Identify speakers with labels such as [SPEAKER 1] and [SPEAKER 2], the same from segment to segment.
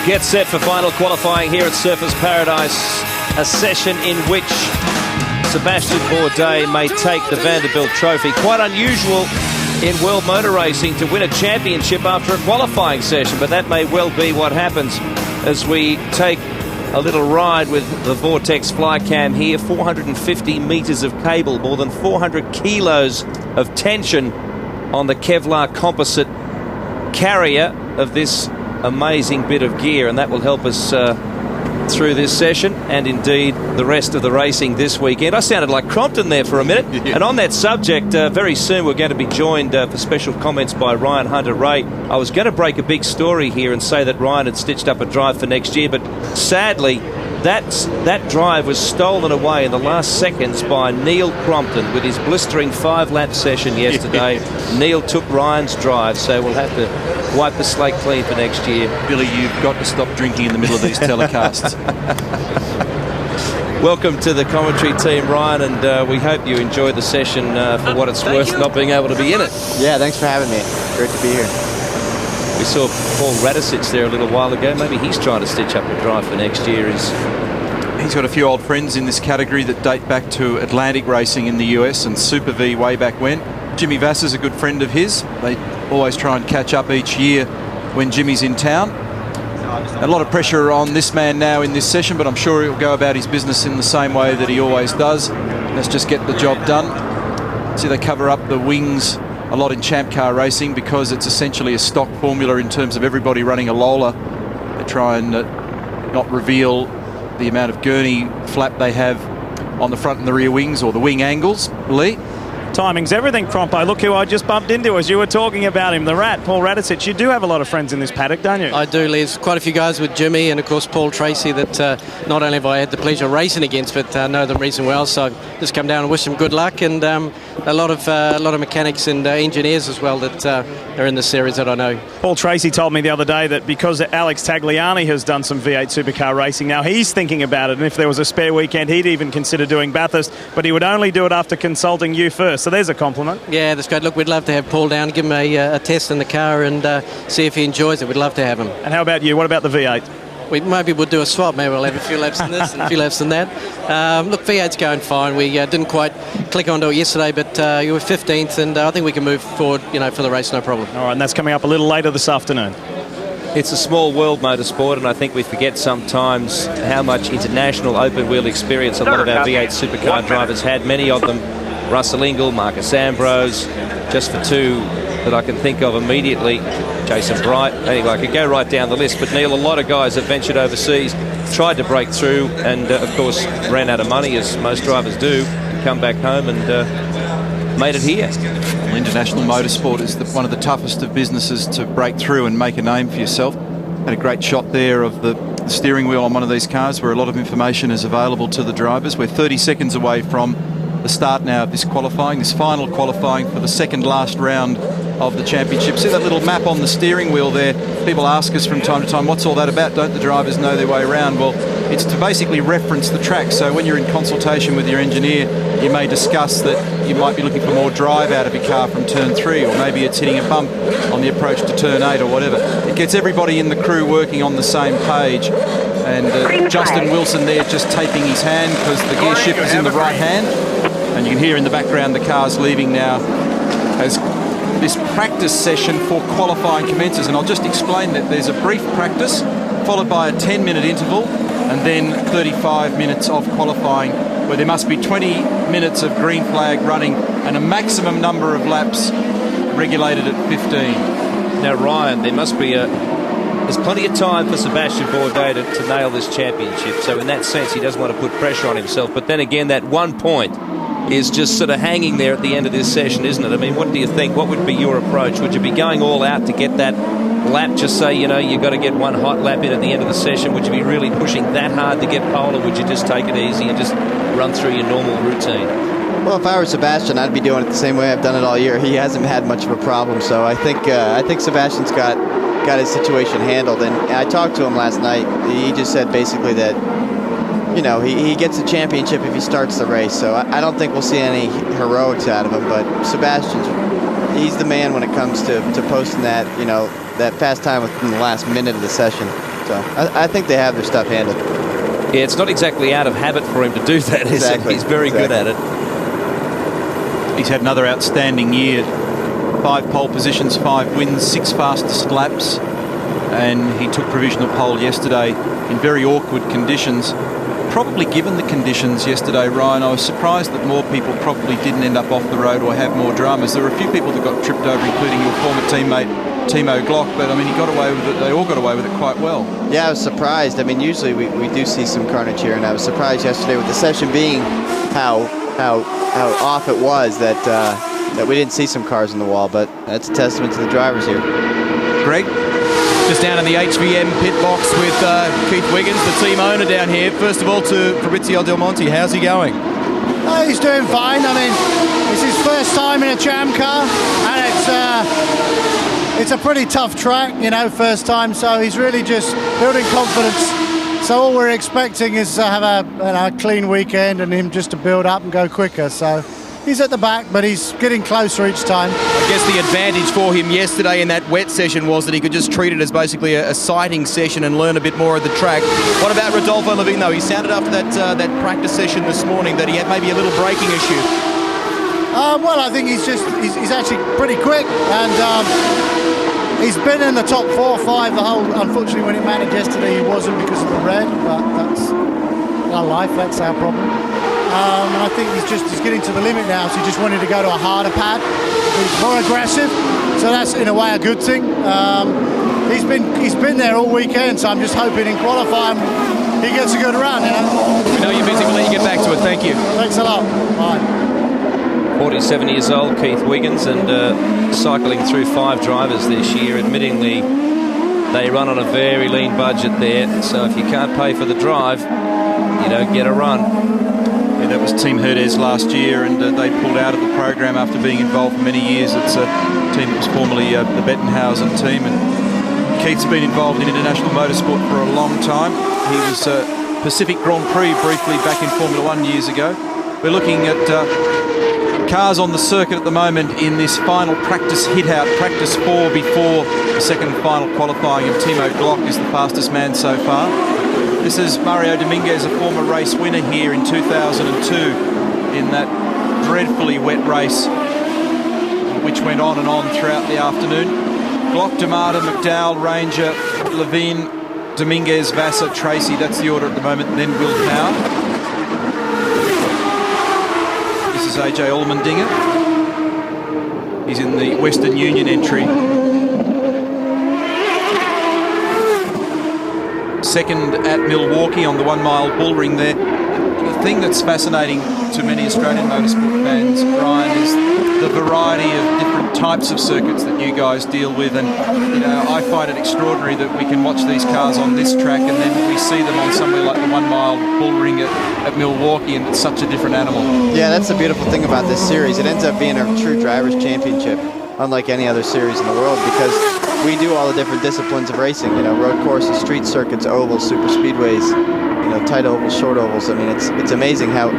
[SPEAKER 1] Get set for final qualifying here at Surfers Paradise, a session in which Sebastian Bourdais may take the Vanderbilt Trophy. Quite unusual in world motor racing to win a championship after a qualifying session, but that may well be what happens as we take a little ride with the Vortex Flycam here. 450 metres of cable, more than 400 kilos of tension on the Kevlar composite carrier of this amazing bit of gear, and that will help us through this session and indeed the rest of the racing this weekend. I sounded like Crompton there for a minute. Yeah. And on that subject, very soon we're going to be joined for special comments by Ryan Hunter-Ray. I was going to break a big story here and say that Ryan had stitched up a drive for next year, but sadly that drive was stolen away in the last seconds by Neil Crompton with his blistering 5-lap session yesterday. Neil took Ryan's drive, so we'll have to wipe the slate clean for next year.
[SPEAKER 2] Billy, you've got to stop drinking in the middle of these telecasts.
[SPEAKER 1] Welcome to the commentary team, Ryan, and we hope you enjoy the session for what it's worth, not being able to be in it.
[SPEAKER 3] Yeah, thanks for having me. Great to be here.
[SPEAKER 1] We saw Paul Radicic there a little while ago. Maybe he's trying to stitch up a drive for next year.
[SPEAKER 2] He's got a few old friends in this category that date back to Atlantic racing in the US and Super V way back when. Jimmy Vassar's a good friend of his. They always try and catch up each year when Jimmy's in town. A lot of pressure on this man now in this session, but I'm sure he'll go about his business in the same way that he always does. Let's just get the job done. See, they cover up the wings a lot in ChampCar racing because it's essentially a stock formula in terms of everybody running a Lola. They try and not reveal the amount of gurney flap they have on the front and the rear wings or the wing angles. Lee?
[SPEAKER 4] Timing's everything, Crompo. Look who I just bumped into as you were talking about him, the Rat, Paul Radicic. You do have a lot of friends in this paddock, don't you?
[SPEAKER 5] I do, Lee. There's quite a few guys with Jimmy and, of course, Paul Tracy that not only have I had the pleasure of racing against, but know them reasonably well. So I've just come down and wish them good luck, and a lot of mechanics and engineers as well that are in the series that I know.
[SPEAKER 4] Paul Tracy told me the other day that because Alex Tagliani has done some V8 supercar racing, now he's thinking about it, and if there was a spare weekend, he'd even consider doing Bathurst, but he would only do it after consulting you first. So there's a compliment.
[SPEAKER 5] Yeah, that's great. Look, we'd love to have Paul down, give him a test in the car and see if he enjoys it. We'd love to have him.
[SPEAKER 4] And how about you? What about the V8?
[SPEAKER 5] Maybe we'll do a swap. Maybe we'll have a few laps in this and a few laps in that. Look, V8's going fine. We didn't quite click onto it yesterday, but you were 15th, and I think we can move forward, for the race, no problem.
[SPEAKER 4] All right, and that's coming up a little later this afternoon.
[SPEAKER 1] It's a small world, motorsport, and I think we forget sometimes how much international open-wheel experience a lot of our V8 supercar drivers had. Many of them, Russell Ingall, Marcus Ambrose, just for two that I can think of immediately, Jason Bright. Anyway, I could go right down the list, but Neil, a lot of guys have ventured overseas, tried to break through, and of course ran out of money, as most drivers do, come back home and made it here.
[SPEAKER 2] Well, international motorsport is one of the toughest of businesses to break through and make a name for yourself. Had a great shot there of the steering wheel on one of these cars where a lot of information is available to the drivers. We're 30 seconds away from the start now of this qualifying, this final qualifying for the second last round of the championship. See that little map on the steering wheel there? People ask us from time to time, what's all that about? Don't the drivers know their way around? Well, it's to basically reference the track. So when you're in consultation with your engineer, you may discuss that you might be looking for more drive out of your car from turn 3, or maybe it's hitting a bump on the approach to turn 8 or whatever. It gets everybody in the crew working on the same page. And Justin Wilson there just taping his hand because the gear shift is in the right hand. And you can hear in the background the car's leaving now as this practice session for qualifying commences. And I'll just explain that there's a brief practice followed by a 10-minute interval and then 35 minutes of qualifying, where there must be 20 minutes of green flag running and a maximum number of laps regulated at 15.
[SPEAKER 1] Now, Ryan, there's plenty of time for Sebastian Bourdais to nail this championship. So in that sense, he doesn't want to put pressure on himself. But then again, that 1 point is just sort of hanging there at the end of this session, isn't it? I mean, what do you think? What would be your approach? Would you be going all out to get that lap? Just say, you've got to get one hot lap in at the end of the session. Would you be really pushing that hard to get pole, or would you just take it easy and just run through your normal routine?
[SPEAKER 3] Well, if I were Sebastian, I'd be doing it the same way I've done it all year. He hasn't had much of a problem, so I think Sebastian's got his situation handled. And I talked to him last night. He just said basically that he gets the championship if he starts the race. So I don't think we'll see any heroics out of him. But he's the man when it comes to posting that, that fast time within the last minute of the session. So I think they have their stuff handled.
[SPEAKER 1] Yeah, it's not exactly out of habit for him to do that, is it? He's very good at it.
[SPEAKER 2] He's had another outstanding year. 5 pole positions, 5 wins, 6 fastest laps. And he took provisional pole yesterday in very awkward conditions. Probably given the conditions yesterday, Ryan, I was surprised that more people probably didn't end up off the road or have more dramas. There were a few people that got tripped over, including your former teammate, Timo Glock, but I mean, he got away with it. They all got away with it quite well.
[SPEAKER 3] Yeah, I was surprised. I mean, usually we do see some carnage here, and I was surprised yesterday with the session being how off it was that we didn't see some cars in the wall, but that's a testament to the drivers here.
[SPEAKER 2] Greg?
[SPEAKER 6] Just down in the HVM pit box with Keith Wiggins, the team owner down here. First of all, to Fabrizio Del Monte, how's he going?
[SPEAKER 7] Oh, he's doing fine. I mean, it's his first time in a ChampCar, and it's a pretty tough track, you know, first time. So he's really just building confidence. So all we're expecting is to have a clean weekend and him just to build up and go quicker. So he's at the back, but he's getting closer each time.
[SPEAKER 6] I guess the advantage for him yesterday in that wet session was that he could just treat it as basically a sighting session and learn a bit more of the track. What about Rodolfo Levine, though? He sounded after that practice session this morning that he had maybe a little braking issue.
[SPEAKER 7] Well, I think he's actually pretty quick, and he's been in the top 4 or 5 the whole. Unfortunately, when it mattered yesterday, he wasn't because of the red, but that's our life. That's our problem. And I think he's getting to the limit now, so he just wanted to go to a harder pad. He's more aggressive, so that's in a way a good thing. He's been there all weekend, so I'm just hoping in qualifying he gets a good run. You know?
[SPEAKER 6] We know you're busy, we'll let you get back to it. Thank you.
[SPEAKER 7] Thanks a lot. Bye.
[SPEAKER 1] 47 years old, Keith Wiggins, and cycling through 5 drivers this year. Admittingly, they run on a very lean budget there, so if you can't pay for the drive, you don't get a run.
[SPEAKER 2] That was Team Herdez last year, and they pulled out of the program after being involved for many years. It's a team that was formerly the Bettenhausen team, and Keith's been involved in international motorsport for a long time. He was Pacific Grand Prix briefly back in Formula 1 years ago. We're looking at cars on the circuit at the moment in this final practice hit-out, practice 4 before the second final qualifying, and Timo Glock is the fastest man so far. This is Mario Dominguez, a former race winner here in 2002 in that dreadfully wet race, which went on and on throughout the afternoon. Glock, D'Amata, McDowell, Ranger, Levine, Dominguez, Vassar, Tracy. That's the order at the moment. Then Will Power. This is AJ Allmendinger. He's in the Western Union entry. Second at Milwaukee on the 1 mile bull ring there. The thing that's fascinating to many Australian motorsport fans, Ryan, is the variety of different types of circuits that you guys deal with, and you know, I find it extraordinary that we can watch these cars on this track and then we see them on somewhere like the 1 mile bull ring at Milwaukee, and it's such a different animal.
[SPEAKER 3] Yeah, that's the beautiful thing about this series. It ends up being a true drivers' championship, unlike any other series in the world, because we do all the different disciplines of racing, you know, road courses, street circuits, ovals, super speedways, you know, tight ovals, short ovals. I mean, it's amazing how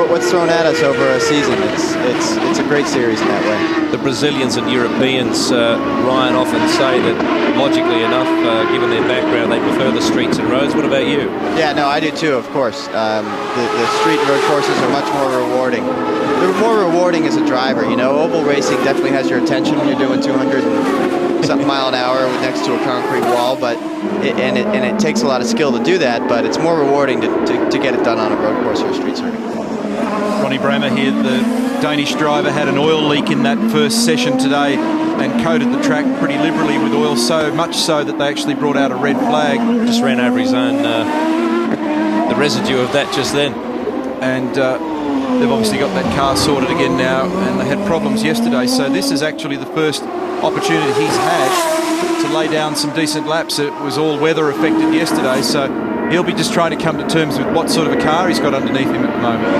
[SPEAKER 3] what's thrown at us over a season. It's a great series in that way.
[SPEAKER 1] The Brazilians and Europeans, Ryan, often say that logically enough, given their background, they prefer the streets and roads. What about you? Yeah, no, I do too, of course. The street and road courses are much more rewarding. They're more rewarding as a driver, you know. Oval racing definitely has your attention when you're doing 200-something mile an hour next to a concrete wall, but it takes a lot of skill to do that, but it's more rewarding to get it done on a road course or a street circuit.
[SPEAKER 2] Ronnie Bremer here, the Danish driver, had an oil leak in that first session today and coated the track pretty liberally with oil, so much so that they actually brought out a red flag.
[SPEAKER 1] Just ran over his own, the residue of that just then.
[SPEAKER 2] And they've obviously got that car sorted again now, and they had problems yesterday, so this is actually the first opportunity he's had to lay down some decent laps. It was all weather affected yesterday, so he'll be just trying to come to terms with what sort of a car he's got underneath him at the moment.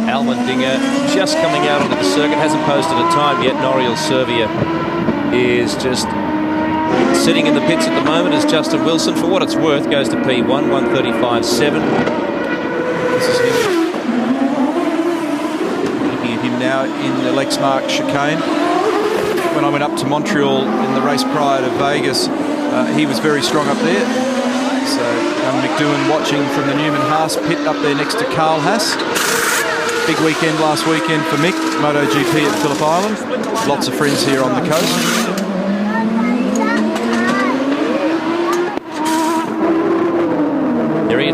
[SPEAKER 1] Allmendinger just coming out onto the circuit, hasn't posted a time yet. Noriel Servia is just sitting in the pits at the moment as Justin Wilson, for what it's worth, goes to P1, 1:35.7.
[SPEAKER 2] This is him. Looking at him now in the Lexmark chicane. when I went up to Montreal in the race prior to Vegas, he was very strong up there. So McDowan watching from the Newman Haas pit up there next to Carl Haas. Big weekend last weekend for Mick, MotoGP at Phillip Island. Lots of friends here on the coast.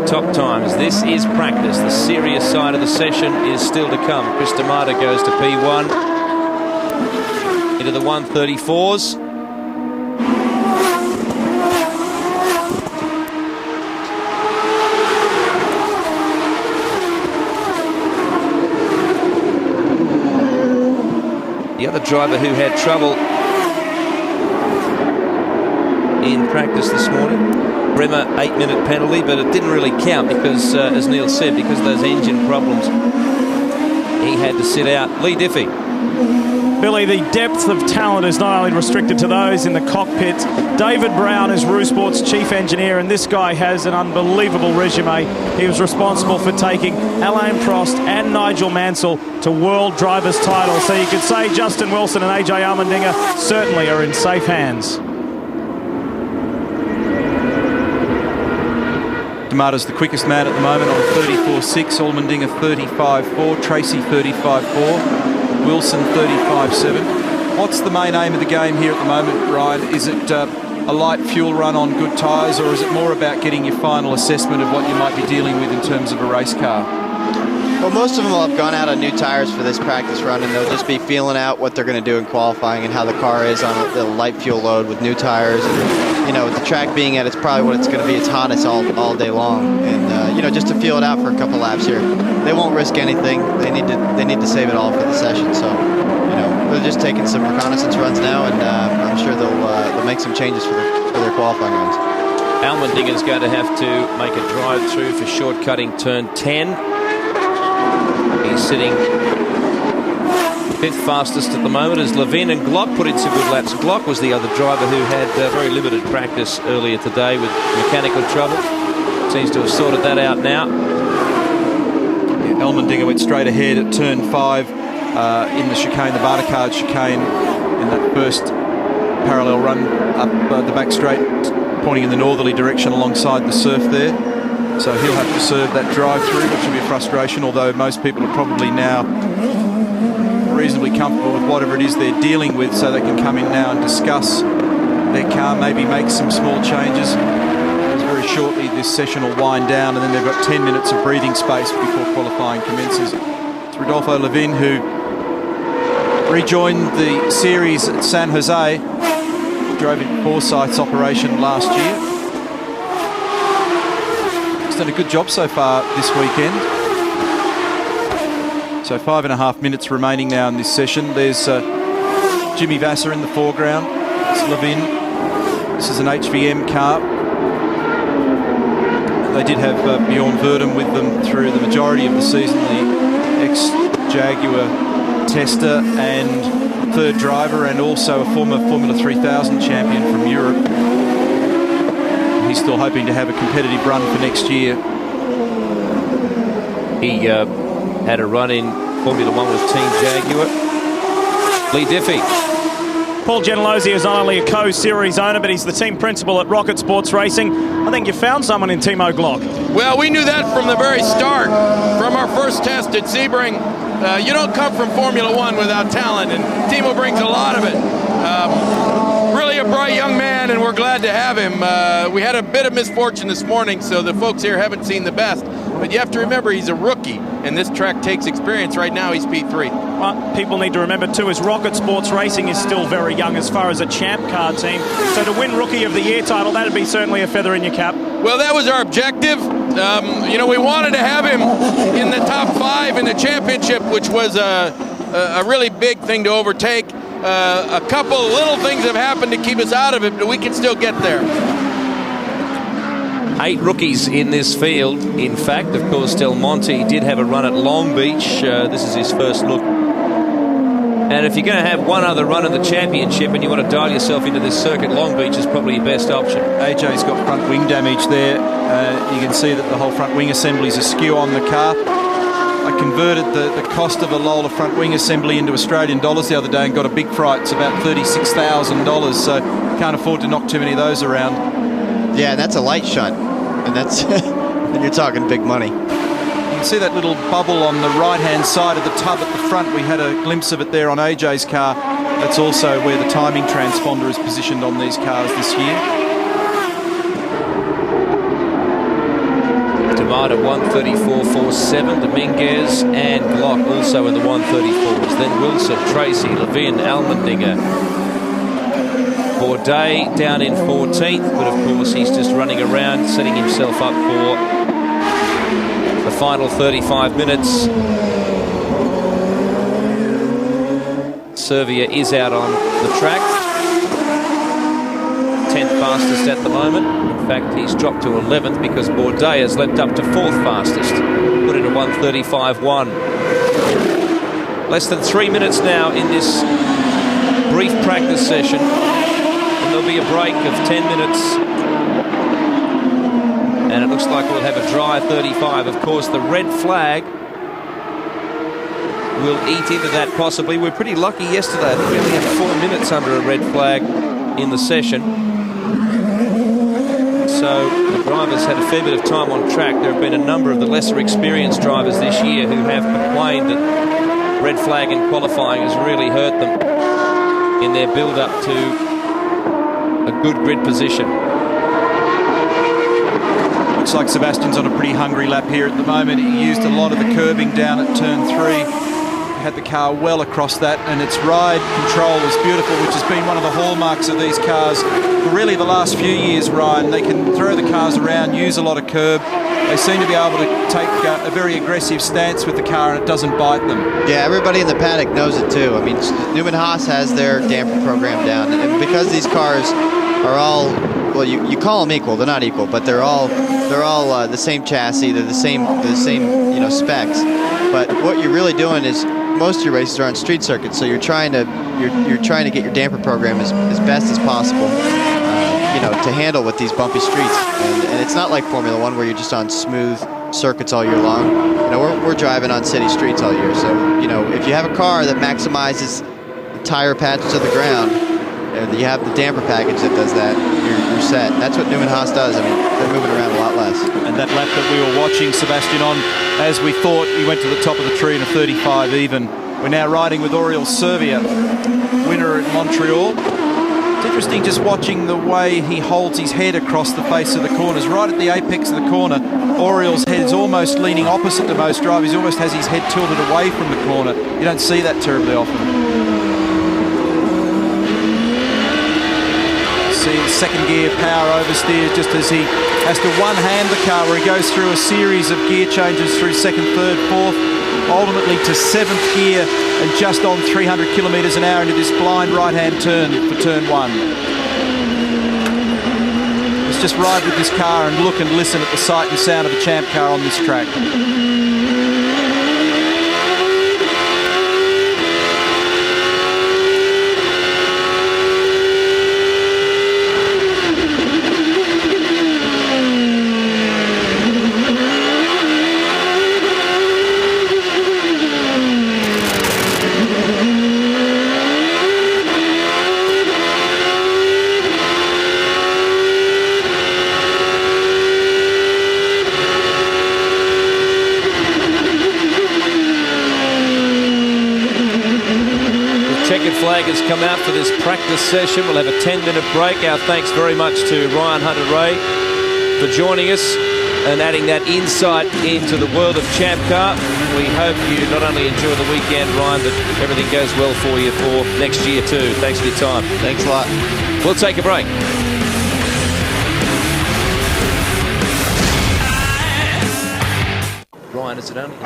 [SPEAKER 1] Top times. This is practice. The serious side of the session is still to come. Chris D'Amato goes to P1 into the 134s. The other driver who had trouble in practice this morning, Bremer, 8-minute penalty, but it didn't really count because, as Neil said, because of those engine problems, he had to sit out. Lee Diffie.
[SPEAKER 4] Billy, the depth of talent is not only restricted to those in the cockpit. David Brown is Roosport's chief engineer, and this guy has an unbelievable resume. He was responsible for taking Alain Prost and Nigel Mansell to World Drivers' title. So you could say Justin Wilson and AJ Allmendinger certainly are in safe hands.
[SPEAKER 2] D'Amato's the quickest man at the moment on 34.6, Allmendinger 35.4, Tracy 35.4, Wilson 35.7. What's the main aim of the game here at the moment, Ryan? Is it a light fuel run on good tyres, or is it more about getting your final assessment of what you might be dealing with in terms of a race car?
[SPEAKER 3] Well, most of them will have gone out on new tires for this practice run, and they'll just be feeling out what they're going to do in qualifying and how the car is on the light fuel load with new tires. And, you know, with the track being at, it's probably what it's going to be its hottest all day long. And, you know, just to feel it out for a couple laps here. They won't risk anything. They need to save it all for the session. So, you know, they're just taking some reconnaissance runs now, and I'm sure they'll make some changes for their qualifying runs.
[SPEAKER 1] Allmendinger's going to have to make a drive through for shortcutting turn 10. He's sitting fifth fastest at the moment as Levin and Glock put in some good laps. Glock was the other driver who had very limited practice earlier today with mechanical trouble. Seems to have sorted that out now.
[SPEAKER 2] Yeah, Allmendinger went straight ahead at turn 5 in the chicane, the Bartercard chicane, in that first parallel run up the back straight, pointing in the northerly direction alongside the surf there. So he'll have to serve that drive-through, which will be a frustration, although most people are probably now reasonably comfortable with whatever it is they're dealing with, so they can come in now and discuss their car, maybe make some small changes. Because very shortly this session will wind down, and then they've got 10 minutes of breathing space before qualifying commences. It's Rodolfo Levin, who rejoined the series at San Jose, drove in Forsyth's operation last year. Done a good job so far this weekend. So 5.5 minutes remaining now in this session. There's Jimmy Vasser in the foreground. It's Levin. This is an HVM car. They did have Bjorn Verdum with them through the majority of the season, the ex-Jaguar tester and third driver, and also a former Formula 3000 champion from Europe. He's still hoping to have a competitive run for next year.
[SPEAKER 1] He had a run in Formula 1 with Team Jaguar. Lee Diffie.
[SPEAKER 4] Paul Gentilozzi is not only a co-series owner, but he's the team principal at Rocket Sports Racing. I think you found someone in Timo Glock.
[SPEAKER 8] Well, we knew that from the very start, from our first test at Sebring. You don't come from Formula 1 without talent, and Timo brings a lot of it. Really a bright young man, and we're glad to have him. We had a bit of misfortune this morning, so the folks here haven't seen the best. But you have to remember, he's a rookie, and this track takes experience. Right now, he's P3.
[SPEAKER 4] Well, people need to remember, too, is Rocket Sports Racing is still very young as far as a ChampCar team. So to win Rookie of the Year title, that'd be certainly a feather in your cap.
[SPEAKER 8] Well, that was our objective. You know, we wanted to have him in the top 5 in the championship, which was a really big thing to overtake. A couple little things have happened to keep us out of it, but we can still get there.
[SPEAKER 1] 8 rookies in this field. In fact, of course, Del Monte did have a run at Long Beach. This is his first look. And if you're going to have one other run in the championship and you want to dial yourself into this circuit, Long Beach is probably your best option.
[SPEAKER 2] AJ's got front wing damage there. You can see that the whole front wing assembly is askew on the car. I converted the cost of a Lola front wing assembly into Australian dollars the other day and got a big fright. It's about $36,000, so can't afford to knock too many of those around.
[SPEAKER 3] Yeah, and that's a light shunt, and that's and you're talking big money.
[SPEAKER 2] You can see that little bubble on the right-hand side of the tub at the front. We had a glimpse of it there on AJ's car. That's also where the timing transponder is positioned on these cars this year.
[SPEAKER 1] Demata 134.47, Dominguez and Glock also in the 134s. Then Wilson, Tracy, Levin, Almendinger. Bourdais down in 14th, but of course he's just running around, setting himself up for the final 35 minutes. Servia is out on the track. 10th fastest at the moment. In fact, he's dropped to 11th because Bourdais has leapt up to 4th fastest. Put in a 1:35.1. Less than 3 minutes now in this brief practice session. And there'll be a break of 10 minutes. And it looks like we'll have a dry 35. Of course, the red flag will eat into that possibly. We're pretty lucky yesterday. I think we only had 4 minutes under a red flag in the session. So the drivers had a fair bit of time on track. There have been a number of the lesser experienced drivers this year who have complained that red flag in qualifying has really hurt them in their build-up to a good grid position.
[SPEAKER 2] Looks like Sebastian's on a pretty hungry lap here at the moment. He used a lot of the curbing down at turn 3. Had the car well across that, and its ride control is beautiful, which has been one of the hallmarks of these cars for really the last few years, Ryan. They can throw the cars around, use a lot of curb. They seem to be able to take a very aggressive stance with the car, and it doesn't bite them.
[SPEAKER 3] Yeah, everybody in the paddock knows it too. I mean, Newman Haas has their damper program down, and because these cars are all, well, you call them equal, they're not equal, but they're all the same chassis, they're the same specs. But what you're really doing is most of your races are on street circuits, so you're trying to get your damper program as best as possible, to handle with these bumpy streets. And it's not like Formula One where you're just on smooth circuits all year long. We're driving on city streets all year, so if you have a car that maximizes the tire patch to the ground, you have the damper package that does that, you're set. And that's what Newman Haas does. I mean, they're moving around a lot less.
[SPEAKER 2] And that lap that we were watching Sebastian on, as we thought, he went to the top of the tree in a 35 even. We're now riding with Oriol Servia, winner at Montreal. It's interesting just watching the way he holds his head across the face of the corners. Right at the apex of the corner, Oriol's head is almost leaning opposite to most drivers. He almost has his head tilted away from the corner. You don't see that terribly often. Second gear power oversteers just as he has to one-hand the car, where he goes through a series of gear changes through second, third, fourth, ultimately to 7th gear and just on 300 kilometres an hour into this blind right-hand turn for turn 1. Let's just ride with this car and look and listen at the sight and sound of the ChampCar on this track.
[SPEAKER 1] Flag has come out for this practice session. We'll have a 10-minute break. Our thanks very much to Ryan Hunter-Reay for joining us and adding that insight into the world of ChampCar. We hope you not only enjoy the weekend, Ryan, but everything goes well for you for next year too. Thanks for your time.
[SPEAKER 3] Thanks a lot.
[SPEAKER 1] We'll take a break. Ryan, is it only?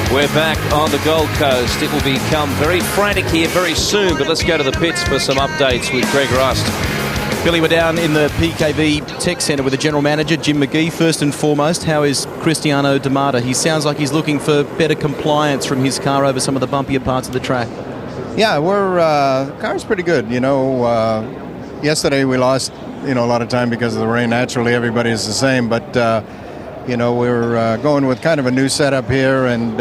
[SPEAKER 1] We're back on the Gold Coast. It will become very frantic here very soon, but let's go to the pits for some updates with Greg Rust.
[SPEAKER 6] Billy, we're down in the PKV Tech Centre with the General Manager, Jim McGee. First and foremost, how is Cristiano Demata? He sounds like he's looking for better compliance from his car over some of the bumpier parts of the track.
[SPEAKER 9] Yeah, the car's pretty good. Yesterday we lost a lot of time because of the rain. Naturally, everybody is the same, but we're going with kind of a new setup here, and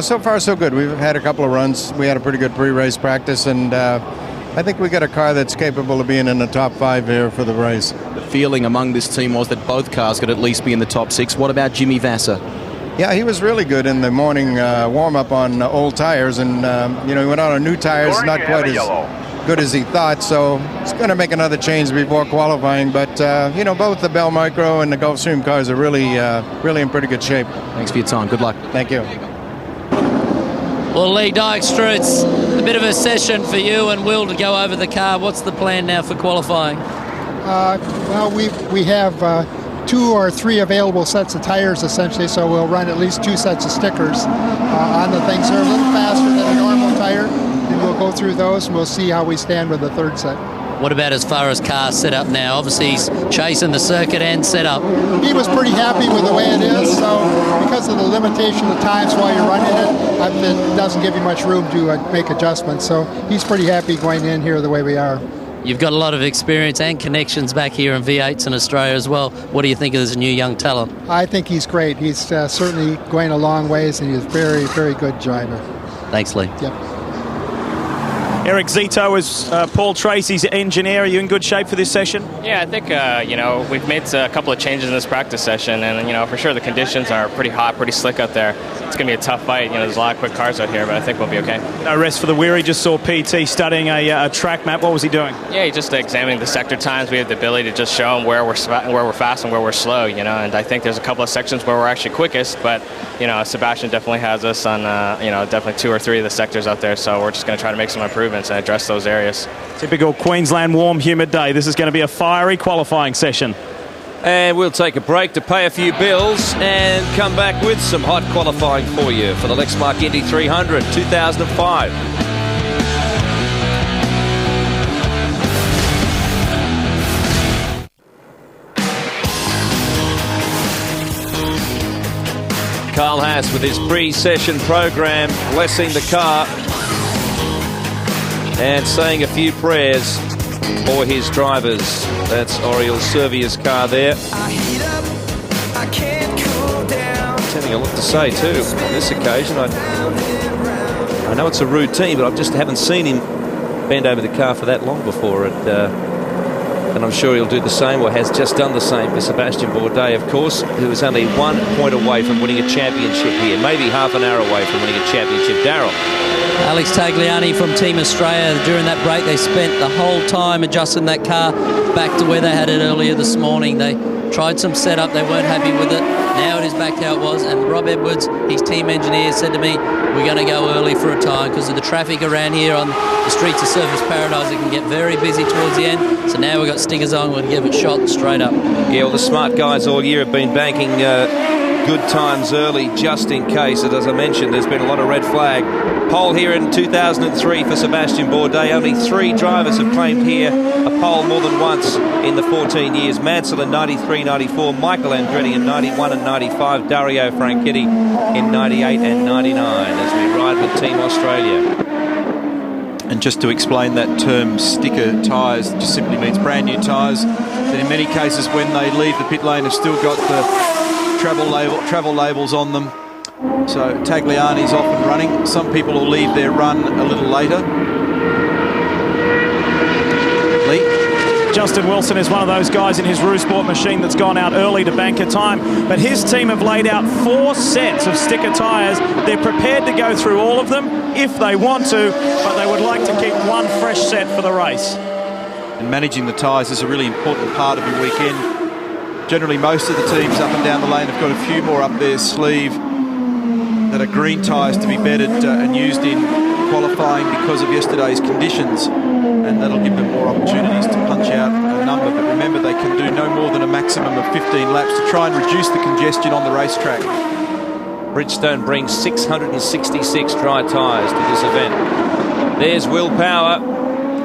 [SPEAKER 9] so far so good. We've had a couple of runs. We had a pretty good pre-race practice, and I think we got a car that's capable of being in the top 5 here for the race.
[SPEAKER 6] The feeling among this team was that both cars could at least be in the top 6. What about Jimmy Vasser?
[SPEAKER 9] Yeah, he was really good in the morning warm-up on old tires, and he went out on new tires, not quite as good as he thought, so he's going to make another change before qualifying. But both the Bell Micro and the Gulfstream cars are really in pretty good shape.
[SPEAKER 6] Thanks for your time. Good luck.
[SPEAKER 9] Thank you.
[SPEAKER 10] Well, Lee Dykstra, it's a bit of a session for you and Will to go over the car. What's the plan now for qualifying?
[SPEAKER 11] Well, we have 2 or 3 available sets of tires, essentially, so we'll run at least 2 sets of stickers on the things. They're a little faster than a normal tire, and we'll go through those, and we'll see how we stand with the third set.
[SPEAKER 10] What about as far as car setup now? Obviously, he's chasing the circuit and setup.
[SPEAKER 11] He was pretty happy with the way it is, so because of the limitation of times while you're running it doesn't give you much room to make adjustments. So he's pretty happy going in here the way we are.
[SPEAKER 10] You've got a lot of experience and connections back here in V8s in Australia as well. What do you think of this new young talent?
[SPEAKER 11] I think he's great. He's certainly going a long ways, and he's a very, very good driver.
[SPEAKER 10] Thanks, Lee.
[SPEAKER 11] Yep.
[SPEAKER 4] Eric Zito is Paul Tracy's engineer. Are you in good shape for this session?
[SPEAKER 12] Yeah, I think, we've made a couple of changes in this practice session, and, for sure the conditions are pretty hot, pretty slick out there. It's going to be a tough fight. There's a lot of quick cars out here, but I think we'll be okay.
[SPEAKER 4] No rest for the weary. Just saw PT studying a track map. What was he doing?
[SPEAKER 12] Yeah, he just examining the sector times. We have the ability to just show him where we're fast and where we're slow, and I think there's a couple of sections where we're actually quickest, but, Sebastian definitely has us on, definitely 2 or 3 of the sectors out there, so we're just going to try to make some improvements and address those areas.
[SPEAKER 4] Typical Queensland warm, humid day. This is going to be a fiery qualifying session.
[SPEAKER 1] And we'll take a break to pay a few bills and come back with some hot qualifying for you for the Lexmark Indy 300 2005. Carl Haas with his pre-session program, blessing the car and saying a few prayers for his drivers. That's Oriol Servia's car there. He's having a lot to say too on this occasion. I know it's a routine, but I just haven't seen him bend over the car for that long before. And I'm sure he'll do the same, or has just done the same for Sebastian Bourdais, of course, who is only 1 point away from winning a championship here, maybe half an hour away from winning a championship. Darryl.
[SPEAKER 10] Alex Tagliani from Team Australia. During that break, they spent the whole time adjusting that car back to where they had it earlier this morning. They tried some setup. They weren't happy with it. Now it is back to how it was. And Rob Edwards, his team engineer, said to me, we're going to go early for a time because of the traffic around here on the streets of Surfers Paradise. It can get very busy towards the end. So now we've got stickers on. We'll give it shot straight up.
[SPEAKER 1] Yeah, well, the smart guys all year have been banking good times early just in case. And as I mentioned, there's been a lot of red flag. Pole here in 2003 for Sebastian Bourdais. Only 3 drivers have claimed here a pole more than once in the 14 years. Mansell in 93, 94, Michael Andretti in 91 and 95, Dario Franchitti in 98 and 99 as we ride with Team Australia.
[SPEAKER 2] And just to explain that term, sticker tyres, just simply means brand new tyres that in many cases when they leave the pit lane have still got the travel labels on them. So Tagliani's off and running. Some people will leave their run a little later. Lee?
[SPEAKER 4] Justin Wilson is one of those guys in his Roo Sport machine that's gone out early to bank a time. But his team have laid out 4 sets of sticker tyres. They're prepared to go through all of them if they want to, but they would like to keep 1 fresh set for the race.
[SPEAKER 2] And managing the tyres is a really important part of your weekend. Generally, most of the teams up and down the lane have got a few more up their sleeve that are green tyres to be bedded and used in qualifying because of yesterday's conditions, and that'll give them more opportunities to punch out a number. But remember, they can do no more than a maximum of 15 laps to try and reduce the congestion on the racetrack.
[SPEAKER 1] Bridgestone brings 666 dry tyres to this event. There's Will Power.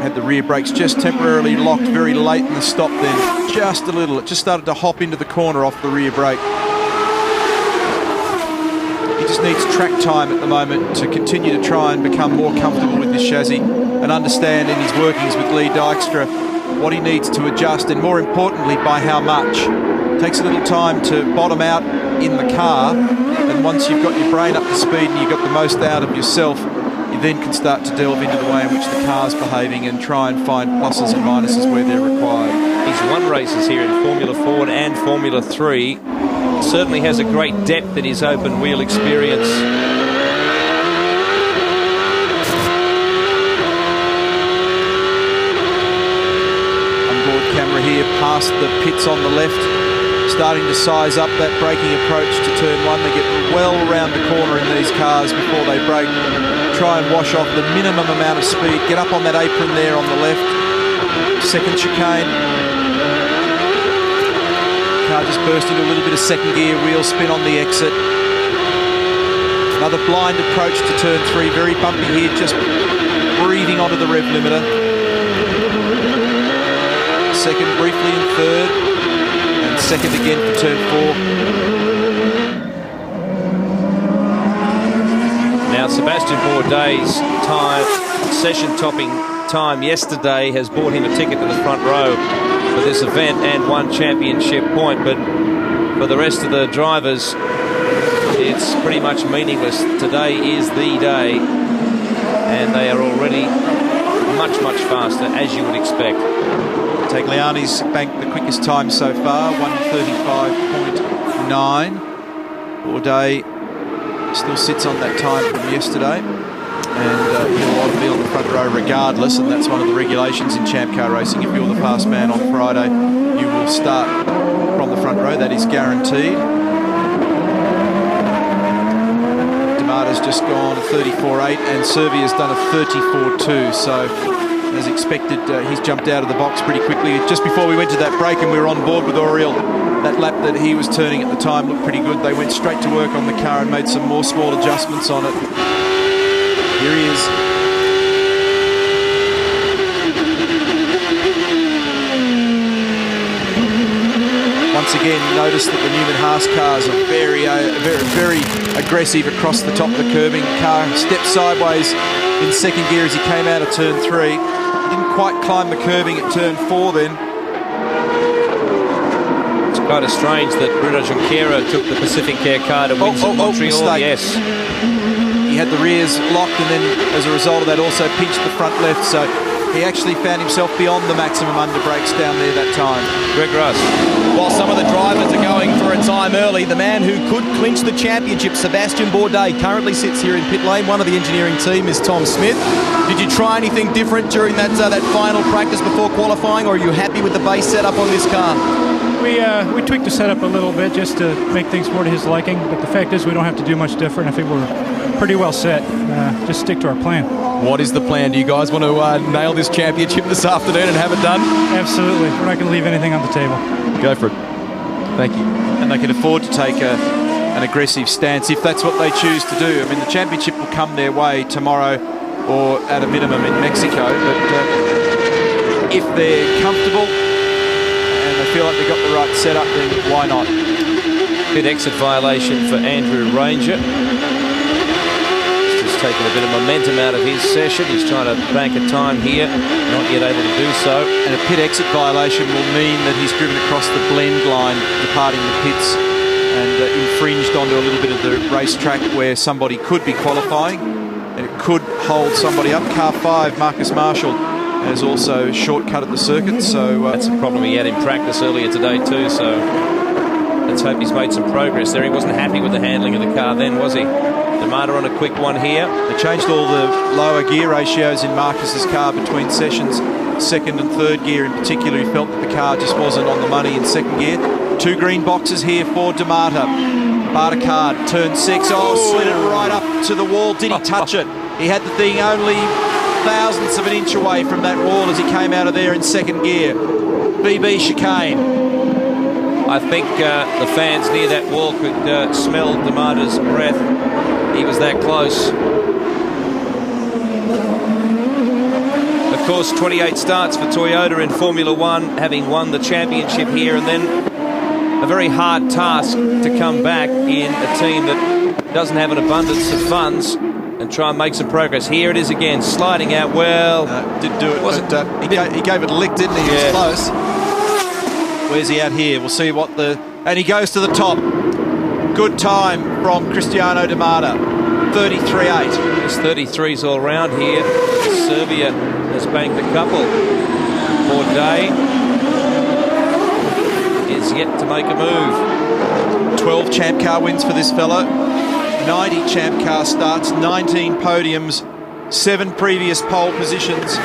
[SPEAKER 2] Had the rear brakes just temporarily locked very late in the stop then, just a little. It just started to hop into the corner off the rear brake. He just needs track time at the moment to continue to try and become more comfortable with this chassis and understand in his workings with Lee Dykstra what he needs to adjust, and more importantly, by how much. Takes a little time to bottom out in the car, and once you've got your brain up to speed and you've got the most out of yourself, you then can start to delve into the way in which the car's behaving and try and find pluses and minuses where they're required.
[SPEAKER 1] He's won races here in Formula Ford and Formula 3. Certainly has a great depth in his open wheel experience.
[SPEAKER 2] Onboard camera here past the pits on the left, starting to size up that braking approach to turn one. They get well around the corner in these cars before they brake. Try and wash off the minimum amount of speed. Get up on that apron there on the left. Second chicane. Car just burst into a little bit of second gear, wheel spin on the exit. Another blind approach to turn 3, very bumpy here, just breathing onto the rev limiter. Second briefly in third, and second again for turn 4.
[SPEAKER 1] Now Sebastian Bourdais' time, session-topping time yesterday has bought him a ticket to the front row for this event and one championship point, but for the rest of the drivers it's pretty much meaningless. Today is the day, and they are already much faster, as you would expect.
[SPEAKER 2] Tagliani's banked the quickest time so far, 1:35.9. Bourdais still sits on that time from yesterday, and he'll want to be on the front row regardless, and that's one of the regulations in ChampCar racing. If you're the fast man on Friday, you will start from the front row. That is guaranteed. D'Amato's just gone a 34.8, and Servia's done a 34.2, so as expected, he's jumped out of the box pretty quickly. Just before we went to that break and we were on board with Oriel, that lap that he was turning at the time looked pretty good. They went straight to work on the car and made some more small adjustments on it. Here he is. Once again, notice that the Newman Haas cars are very aggressive across the top of the curbing. Car stepped sideways in second gear as he came out of turn 3. Didn't quite climb the curbing at turn 4 then.
[SPEAKER 1] It's kind of strange that Bruno Junqueira took the Pacific Air car to win Montreal.
[SPEAKER 2] Mistake.
[SPEAKER 1] Yes.
[SPEAKER 2] He had the rears locked, and then as a result of that also pinched the front left, so he actually found himself beyond the maximum under brakes down there that time.
[SPEAKER 1] Greg Russ.
[SPEAKER 6] While some of the drivers are going for a time early, the man who could clinch the championship, Sebastian Bourdais, currently sits here in pit lane. One of the engineering team is Tom Smith. Did you try anything different during that final practice before qualifying, or are you happy with the base setup on this car?
[SPEAKER 13] We tweaked the setup a little bit just to make things more to his liking, but the fact is we don't have to do much different. I think we're pretty well set. Just stick to our plan.
[SPEAKER 6] What is the plan? Do you guys want to nail this championship this afternoon and have it done?
[SPEAKER 13] Absolutely. We're not going to leave anything on the table.
[SPEAKER 6] Go for it. Thank you.
[SPEAKER 2] And they can afford to take an aggressive stance if that's what they choose to do. I mean, the championship will come their way tomorrow or at a minimum in Mexico, but if they're comfortable and they feel like they've got the right setup, then why not?
[SPEAKER 1] Pit exit violation for Andrew Ranger. Taking a bit of momentum out of his session. He's trying to bank a time here, not yet able to do so.
[SPEAKER 2] And a pit exit violation will mean that he's driven across the blend line, departing the pits, and infringed onto a little bit of the racetrack where somebody could be qualifying, and it could hold somebody up. Car 5, Marcus Marshall, has also shortcut at the circuit, so
[SPEAKER 1] that's a problem he had in practice earlier today too, so let's hope he's made some progress there. He wasn't happy with the handling of the car then, was he? D'Amato on a quick one here.
[SPEAKER 2] They changed all the lower gear ratios in Marcus's car between sessions. Second and third gear in particular, he felt that the car just wasn't on the money in second gear. 2 green boxes here for D'Amato. Bartacard, turn 6. Oh, slid it right up to the wall. Did he touch it? He had the thing only thousandths of an inch away from that wall as he came out of there in second gear. BB chicane.
[SPEAKER 1] I think the fans near that wall could smell D'Amato's breath. He was that close. Of course, 28 starts for Toyota in Formula 1, having won the championship here, and then a very hard task to come back in a team that doesn't have an abundance of funds. and try and make some progress. Here it is again, sliding out well.
[SPEAKER 2] Didn't do it, he gave it a lick, didn't he? He was close. Where's he out here? We'll see what and he goes to the top. Good time from Cristiano D'Amata, 33.8.
[SPEAKER 1] There's 33s all round here. Serbia has banked a couple. Bourdais is yet to make a move.
[SPEAKER 2] 12 ChampCar wins for this fellow. 90 ChampCar starts, 19 podiums, 7 previous pole positions.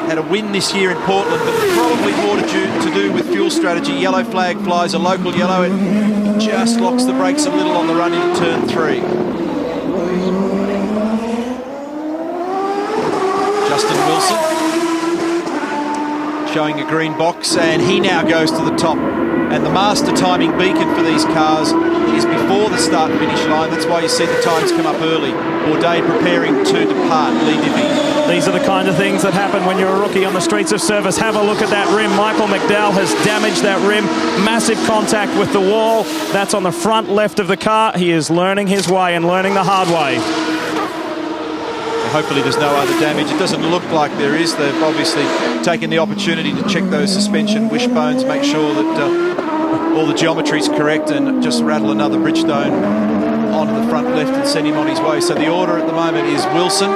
[SPEAKER 2] Had a win this year in Portland, but probably more to do with fuel strategy. Yellow flag flies, a local yellow. It just locks the brakes a little on the run into turn 3. Justin Wilson showing a green box, and he now goes to the top. And the master timing beacon for these cars is before the start finish line. That's why you see the times come up early. Bourdais preparing to depart. Lee Diffie.
[SPEAKER 4] These are the kind of things that happen when you're a rookie on the streets of service. Have a look at that rim. Michael McDowell has damaged that rim. Massive contact with the wall. That's on the front left of the car. He is learning his way and learning the hard way.
[SPEAKER 2] Hopefully there's no other damage. It doesn't look like there is. They've obviously taken the opportunity to check those suspension wishbones, make sure that all the geometry is correct, and just rattle another Bridgestone onto the front left and send him on his way. So the order at the moment is Wilson.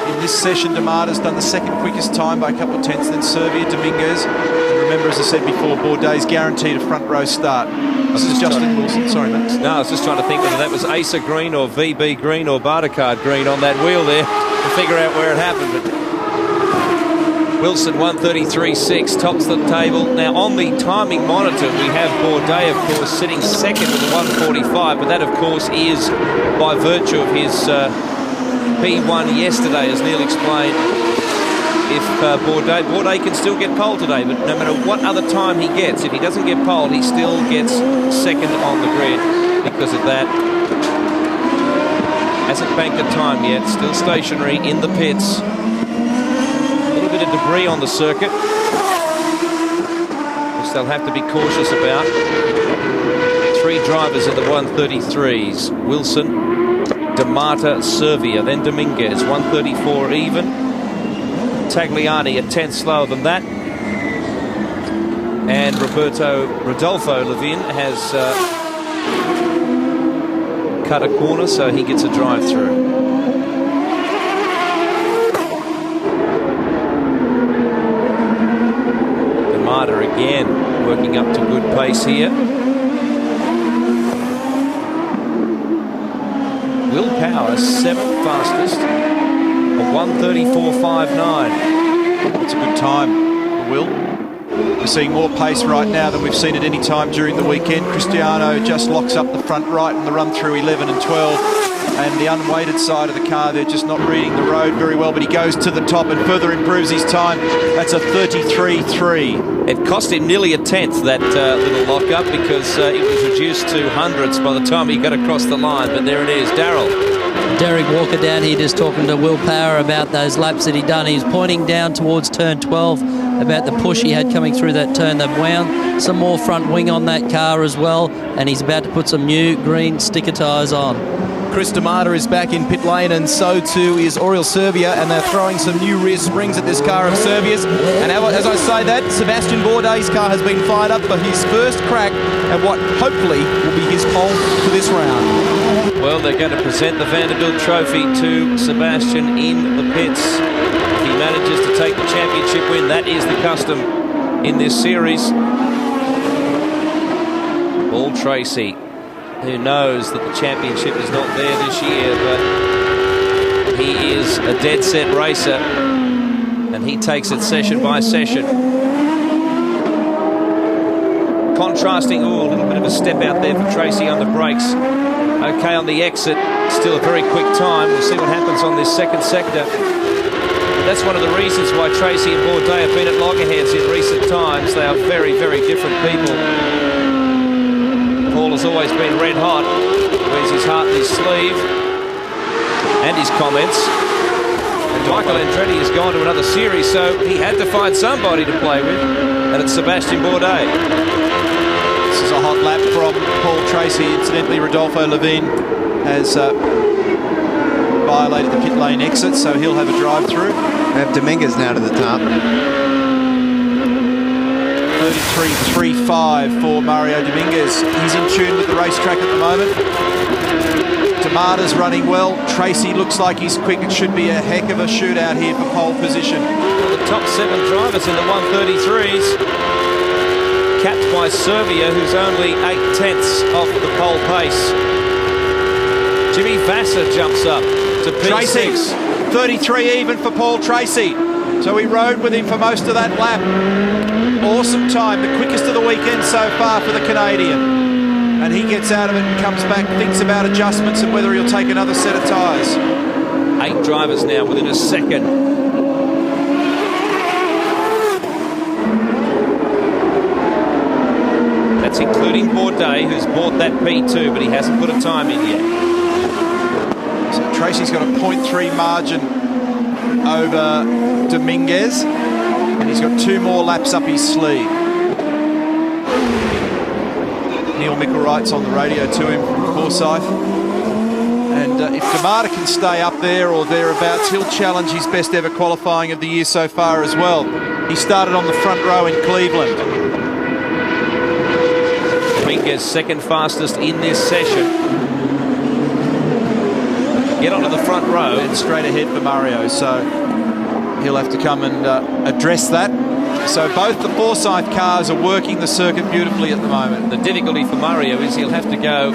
[SPEAKER 2] In this session, D'Amata's done the second quickest time by a couple of tenths, then Serbia, Dominguez. And remember, as I said before, Bourdais guaranteed a front row start. This is Justin Wilson. Sorry, Max.
[SPEAKER 1] No, I was just trying to think whether that was Acer green or VB green or Bartercard green on that wheel there to figure out where it happened. But Wilson 133.6 tops the table. Now on the timing monitor we have Bourdais, of course, sitting second with a 145, but that of course is by virtue of his P1 yesterday, as Neil explained. If Bourdais can still get pole today, but no matter what other time he gets, if he doesn't get pole, he still gets second on the grid because of that. Hasn't banked a time yet, still stationary in the pits. A little bit of debris on the circuit, which they'll have to be cautious about. 3 drivers in the 133s. Wilson, D'Amata, Serbia, then Dominguez, 134 even. Tagliani a tenth slower than that, and Rodolfo Levin has cut a corner, so he gets a drive through. D'Amata again working up to good pace here. Will Power 7th fastest. 134.59.
[SPEAKER 2] It's a good time for Will. We're seeing more pace right now than we've seen at any time during the weekend. Cristiano just locks up the front right in the run through 11 and 12. And the unweighted side of the car, they're just not reading the road very well, but he goes to the top and further improves his time. That's a 33.3.
[SPEAKER 1] It cost him nearly a tenth, that little lock-up, because it was reduced to hundredths by the time he got across the line. But there it is. Darryl.
[SPEAKER 10] Derek Walker down here just talking to Will Power about those laps that he'd done. He was pointing down towards turn 12 about the push he had coming through that turn. They've wound some more front wing on that car as well, and he's about to put some new green sticker tyres on.
[SPEAKER 6] Chris D'Amata is back in pit lane, and so too is Oriol Serbia, and they're throwing some new rear springs at this car of Serbia's. And as I say that, Sebastian Bourdais' car has been fired up for his first crack at what hopefully will be his pole for this round.
[SPEAKER 1] Well, they're going to present the Vanderbilt Trophy to Sebastian in the pits. If he manages to take the championship win, that is the custom in this series. Paul Tracy, who knows that the championship is not there this year, but he is a dead set racer, and he takes it session by session. Contrasting, a little bit of a step out there for Tracy on the brakes. Okay, on the exit, still a very quick time. We'll see what happens on this second sector. But that's one of the reasons why Tracy and Bourdais have been at loggerheads in recent times. They are very, very different people. Paul has always been red hot, wears his heart in his sleeve, and his comments. And Michael Andretti has gone to another series, so he had to find somebody to play with, and it's Sebastian Bourdais.
[SPEAKER 2] This is a hot lap from Paul Tracy. Incidentally, Rodolfo Levin has violated the pit lane exit, so he'll have a drive through.
[SPEAKER 3] We have Dominguez now to the top.
[SPEAKER 2] 33.35 for Mario Dominguez. He's in tune with the racetrack at the moment. Tamada's running well. Tracy looks like he's quick. It should be a heck of a shootout here for pole position.
[SPEAKER 1] Well, the top 7 drivers in the 133s, capped by Serbia, who's only 8/10 off the pole pace. Jimmy Vasser jumps up to P6.
[SPEAKER 2] Tracy, 33 even for Paul Tracy. So he rode with him for most of that lap. Awesome time, the quickest of the weekend so far for the Canadian. And he gets out of it and comes back, thinks about adjustments and whether he'll take another set of tyres.
[SPEAKER 1] 8 drivers now within a second. That's including Bourdais, who's bought that P2, but he hasn't put a time in yet.
[SPEAKER 2] So Tracy's got a 0.3 margin over Dominguez, and he's got 2 more laps up his sleeve. Neil Micklewright's on the radio to him from Forsyth. And if Damata can stay up there or thereabouts, he'll challenge his best ever qualifying of the year so far as well. He started on the front row in Cleveland.
[SPEAKER 1] Dominguez second fastest in this session. Get onto the front row.
[SPEAKER 2] And straight ahead for Mario, so he'll have to come and address that. So both the Forsyth cars are working the circuit beautifully at the moment.
[SPEAKER 1] The difficulty for Mario is he'll have to go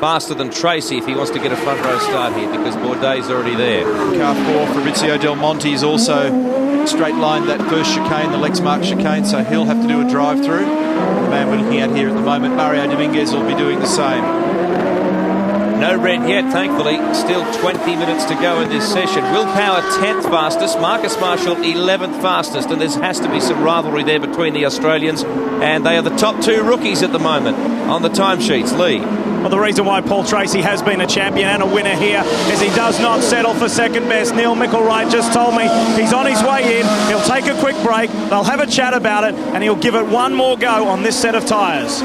[SPEAKER 1] faster than Tracy if he wants to get a front row start here, because Bourdais already there.
[SPEAKER 2] Car 4, Fabrizio Del Monte, is also straight lined that first chicane, the Lexmark chicane, so he'll have to do a drive through. The man we're looking at here at the moment, Mario Dominguez, will be doing the same.
[SPEAKER 1] No red yet, thankfully. Still 20 minutes to go in this session. Will Power 10th fastest, Marcus Marshall 11th fastest, and there has to be some rivalry there between the Australians, and they are the top 2 rookies at the moment on the timesheets. Lee.
[SPEAKER 4] Well, the reason why Paul Tracy has been a champion and a winner here is he does not settle for second best. Neil Micklewright just told me he's on his way in. He'll take a quick break. They'll have a chat about it, and he'll give it one more go on this set of tyres.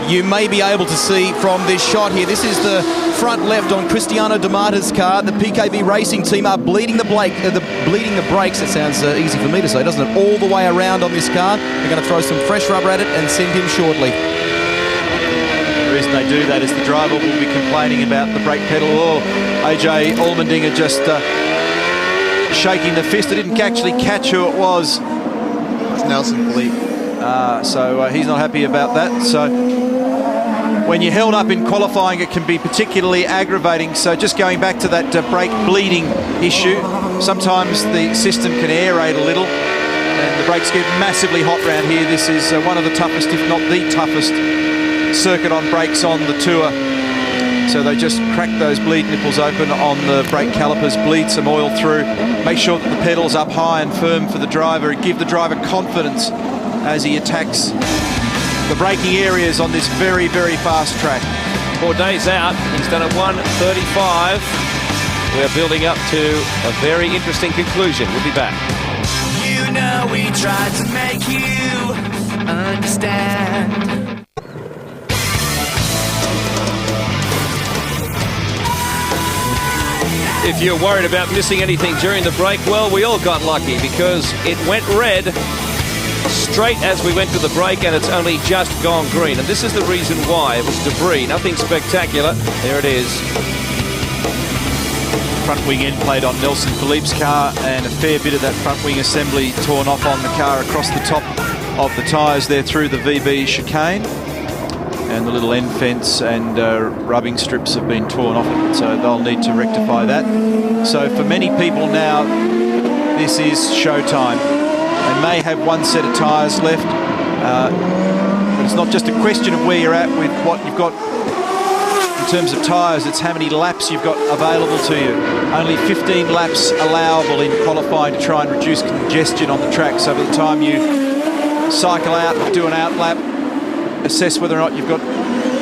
[SPEAKER 6] You may be able to see from this shot here, this is the front left on Cristiano Damata's car. The PKB Racing team are bleeding the brakes. It sounds easy for me to say, doesn't it? All the way around on this car. They're going to throw some fresh rubber at it and send him shortly.
[SPEAKER 2] The reason they do that is the driver will be complaining about the brake pedal, or AJ Allmendinger just shaking the fist. I didn't actually catch who it was.
[SPEAKER 3] It's Nelson Philippe.
[SPEAKER 2] So he's not happy about that. So when you're held up in qualifying, it can be particularly aggravating. So just going back to that brake bleeding issue, sometimes the system can aerate a little and the brakes get massively hot around here. This is one of the toughest, if not the toughest, circuit on brakes on the tour. So they just crack those bleed nipples open on the brake calipers, bleed some oil through, make sure that the pedal's up high and firm for the driver, and give the driver confidence as he attacks the braking areas on this very, very fast track.
[SPEAKER 1] Bourdais out. He's done at 1:35. We're building up to a very interesting conclusion. We'll be back.
[SPEAKER 14] You know we tried to make you understand.
[SPEAKER 1] If you're worried about missing anything during the break, well, we all got lucky because it went red straight as we went to the break, and it's only just gone green. And this is the reason why. It was debris, nothing spectacular. There it is.
[SPEAKER 2] Front wing end plate on Nelson Philippe's car, and a fair bit of that front wing assembly torn off on the car across the top of the tyres there through the VB chicane. And the little end fence and rubbing strips have been torn off it, so they'll need to rectify that. So for many people now, this is showtime. They may have one set of tyres left, but it's not just a question of where you're at with what you've got in terms of tyres, it's how many laps you've got available to you. Only 15 laps allowable in qualifying to try and reduce congestion on the track, so by the time you cycle out, do an out lap, assess whether or not you've got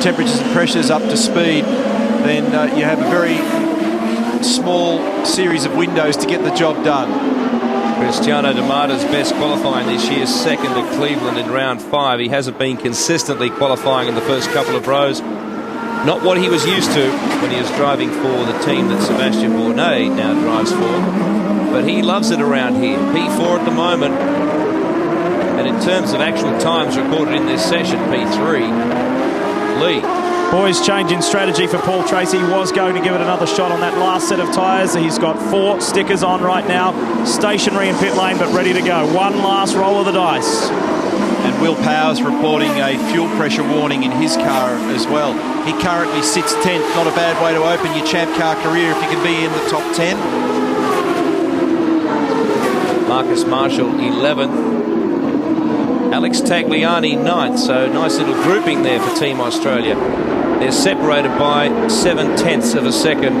[SPEAKER 2] temperatures and pressures up to speed, then you have a very small series of windows to get the job done.
[SPEAKER 1] Cristiano Damata's best qualifying this year, second at Cleveland in round 5. He hasn't been consistently qualifying in the first couple of rows. Not what he was used to when he was driving for the team that Sebastian Bourdais now drives for. But he loves it around here. P4 at the moment. And in terms of actual times recorded in this session, P3, Lee.
[SPEAKER 4] Boys changing strategy for Paul Tracy. He was going to give it another shot on that last set of tyres. He's got 4 stickers on right now. Stationary in pit lane, but ready to go. One last roll of the dice.
[SPEAKER 2] And Will Powers reporting a fuel pressure warning in his car as well. He currently sits 10th. Not a bad way to open your ChampCar career if you can be in the top 10.
[SPEAKER 1] Marcus Marshall 11th. Alex Tagliani 9th, so nice little grouping there for Team Australia. They're separated by 7/10 of a second.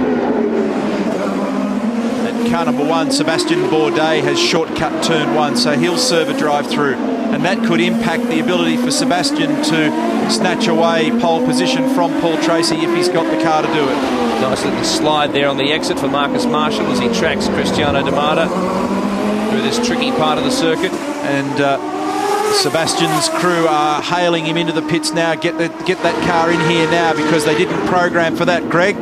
[SPEAKER 2] At car number 1, Sebastian Bourdais has shortcut turn 1, so he'll serve a drive through. And that could impact the ability for Sebastian to snatch away pole position from Paul Tracy if he's got the car to do it.
[SPEAKER 1] Nice little slide there on the exit for Marcus Marshall as he tracks Cristiano D'Amata through this tricky part of the circuit.
[SPEAKER 2] And Sebastian's crew are hailing him into the pits now. Get that car in here now because they didn't program for that, Greg.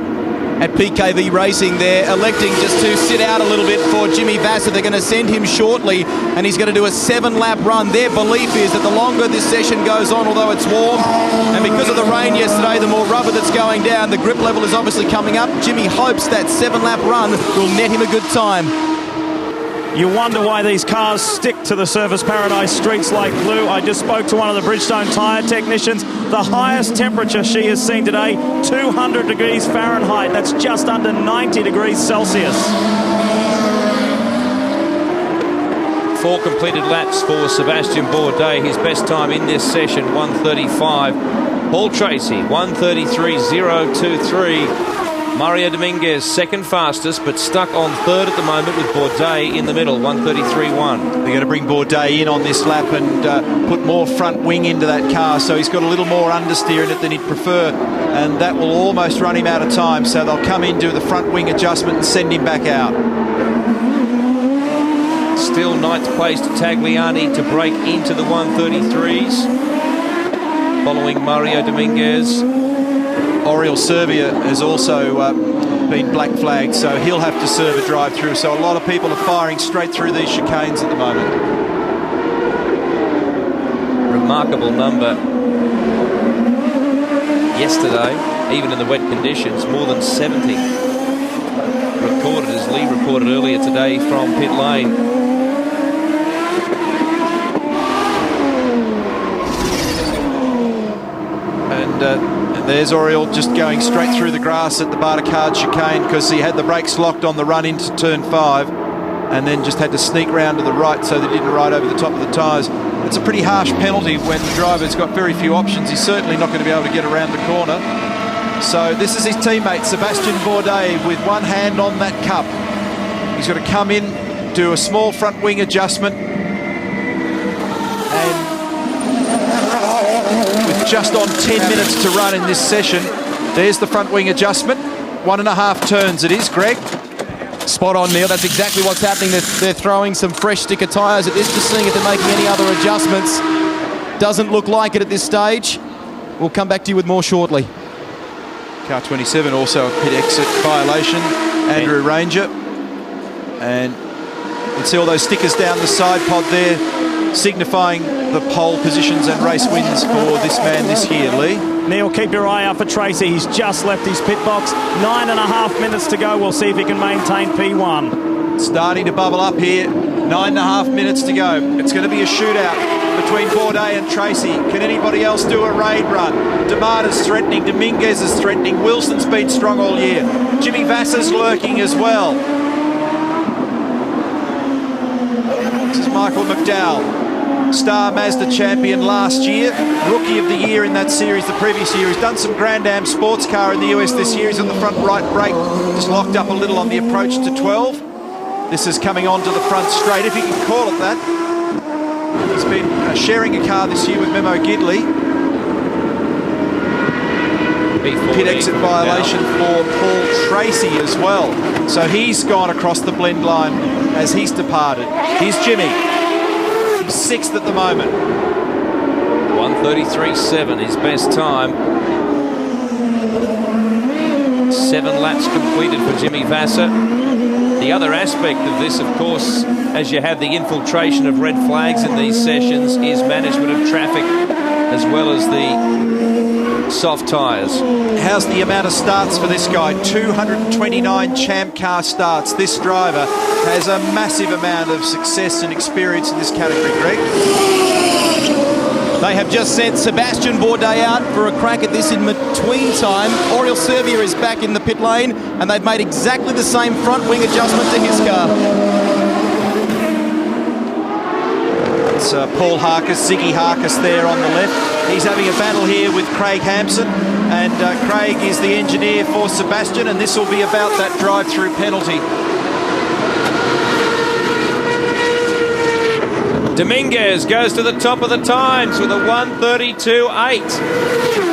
[SPEAKER 6] At PKV Racing, they're electing just to sit out a little bit for Jimmy Vasser. They're going to send him shortly, and he's going to do a 7-lap run. Their belief is that the longer this session goes on, although it's warm, and because of the rain yesterday, the more rubber that's going down, the grip level is obviously coming up. Jimmy hopes that 7-lap run will net him a good time.
[SPEAKER 4] You wonder why these cars stick to the Surfers Paradise streets like glue. I just spoke to one of the Bridgestone tyre technicians. The highest temperature she has seen today, 200 degrees Fahrenheit. That's just under 90 degrees Celsius.
[SPEAKER 1] 4 completed laps for Sebastian Bourdais. His best time in this session, 1:35. Paul Tracy, 1:33.023. Mario Dominguez, second fastest, but stuck on third at the moment with Bourdais in the middle, 1:33.1.
[SPEAKER 2] They're going to bring Bourdais in on this lap and put more front wing into that car, so he's got a little more understeer in it than he'd prefer, and that will almost run him out of time, so they'll come in, do the front wing adjustment and send him back out.
[SPEAKER 1] Still ninth place to Tagliani to break into the 1:33s, following Mario Dominguez.
[SPEAKER 2] Oriol Serbia has also been black flagged, so he'll have to serve a drive through. So a lot of people are firing straight through these chicanes at the moment.
[SPEAKER 1] Remarkable number yesterday, even in the wet conditions, more than 70. Recorded, as Lee reported earlier today from pit lane.
[SPEAKER 2] And there's Oriol just going straight through the grass at the Bartacard chicane because he had the brakes locked on the run into turn 5 and then just had to sneak round to the right so they didn't ride over the top of the tyres. It's a pretty harsh penalty when the driver's got very few options. He's certainly not going to be able to get around the corner. So this is his teammate, Sebastian Bourdais, with one hand on that cup. He's got to come in, do a small front wing adjustment, and with just on 10 minutes to run in this session, there's the front wing adjustment. 1.5 turns it is, Greg.
[SPEAKER 6] Spot on, Neil. That's exactly what's happening. They're throwing some fresh sticker tyres at this, just seeing if they're making any other adjustments. Doesn't look like it at this stage. We'll come back to you with more shortly.
[SPEAKER 2] Car 27 also a pit exit violation. Andrew Ranger. And you can see all those stickers down the side pod there, signifying the pole positions and race wins for this man this year, Lee.
[SPEAKER 4] Neil, keep your eye out for Tracy. He's just left his pit box. 9.5 minutes to go. We'll see if he can maintain P1.
[SPEAKER 2] Starting to bubble up here. 9.5 minutes to go. It's going to be a shootout between Bourdais and Tracy. Can anybody else do a raid run? D'Amata's threatening. Dominguez is threatening. Wilson's been strong all year. Jimmy Vasser's lurking as well. This is Michael McDowell, Star Mazda champion last year, Rookie of the Year in that series the previous year. He's done some Grand Am sports car in the US this year. He's on the front right brake, just locked up a little on the approach to 12. This is coming onto the front straight, if you can call it that. He's been sharing a car this year with Memo Gidley. Pit exit violation for Paul Tracy as well. So he's gone across the blend line as he's departed. Here's Jimmy. He's 6th at the moment.
[SPEAKER 1] 1:33.7, his best time. 7 laps completed for Jimmy Vasser. The other aspect of this, of course, as you have the infiltration of red flags in these sessions, is management of traffic as well as the soft tyres.
[SPEAKER 2] How's the amount of starts for this guy? 229 ChampCar starts. This driver has a massive amount of success and experience in this category, Greg.
[SPEAKER 6] They have just sent Sebastian Bourdais out for a crack at this in between time. Oriol Servia is back in the pit lane, and they've made exactly the same front wing adjustment to his car.
[SPEAKER 2] It's Paul Harkis, Ziggy Harkis there on the left. He's having a battle here with Craig Hampson, and Craig is the engineer for Sebastian, and this will be about that drive-through penalty.
[SPEAKER 1] Dominguez goes to the top of the times with a 1:32.8.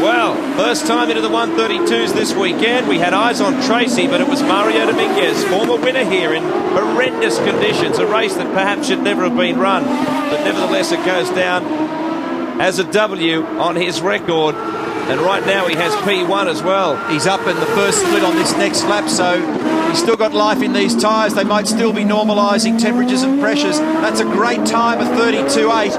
[SPEAKER 1] Well, first time into the 1:32s this weekend. We had eyes on Tracy, but it was Mario Dominguez, former winner here in horrendous conditions. A race that perhaps should never have been run, but nevertheless it goes down as a W on his record. And right now he has P1 as well.
[SPEAKER 2] He's up in the first split on this next lap, so he's still got life in these tyres. They might still be normalising temperatures and pressures. That's a great time of 32.8.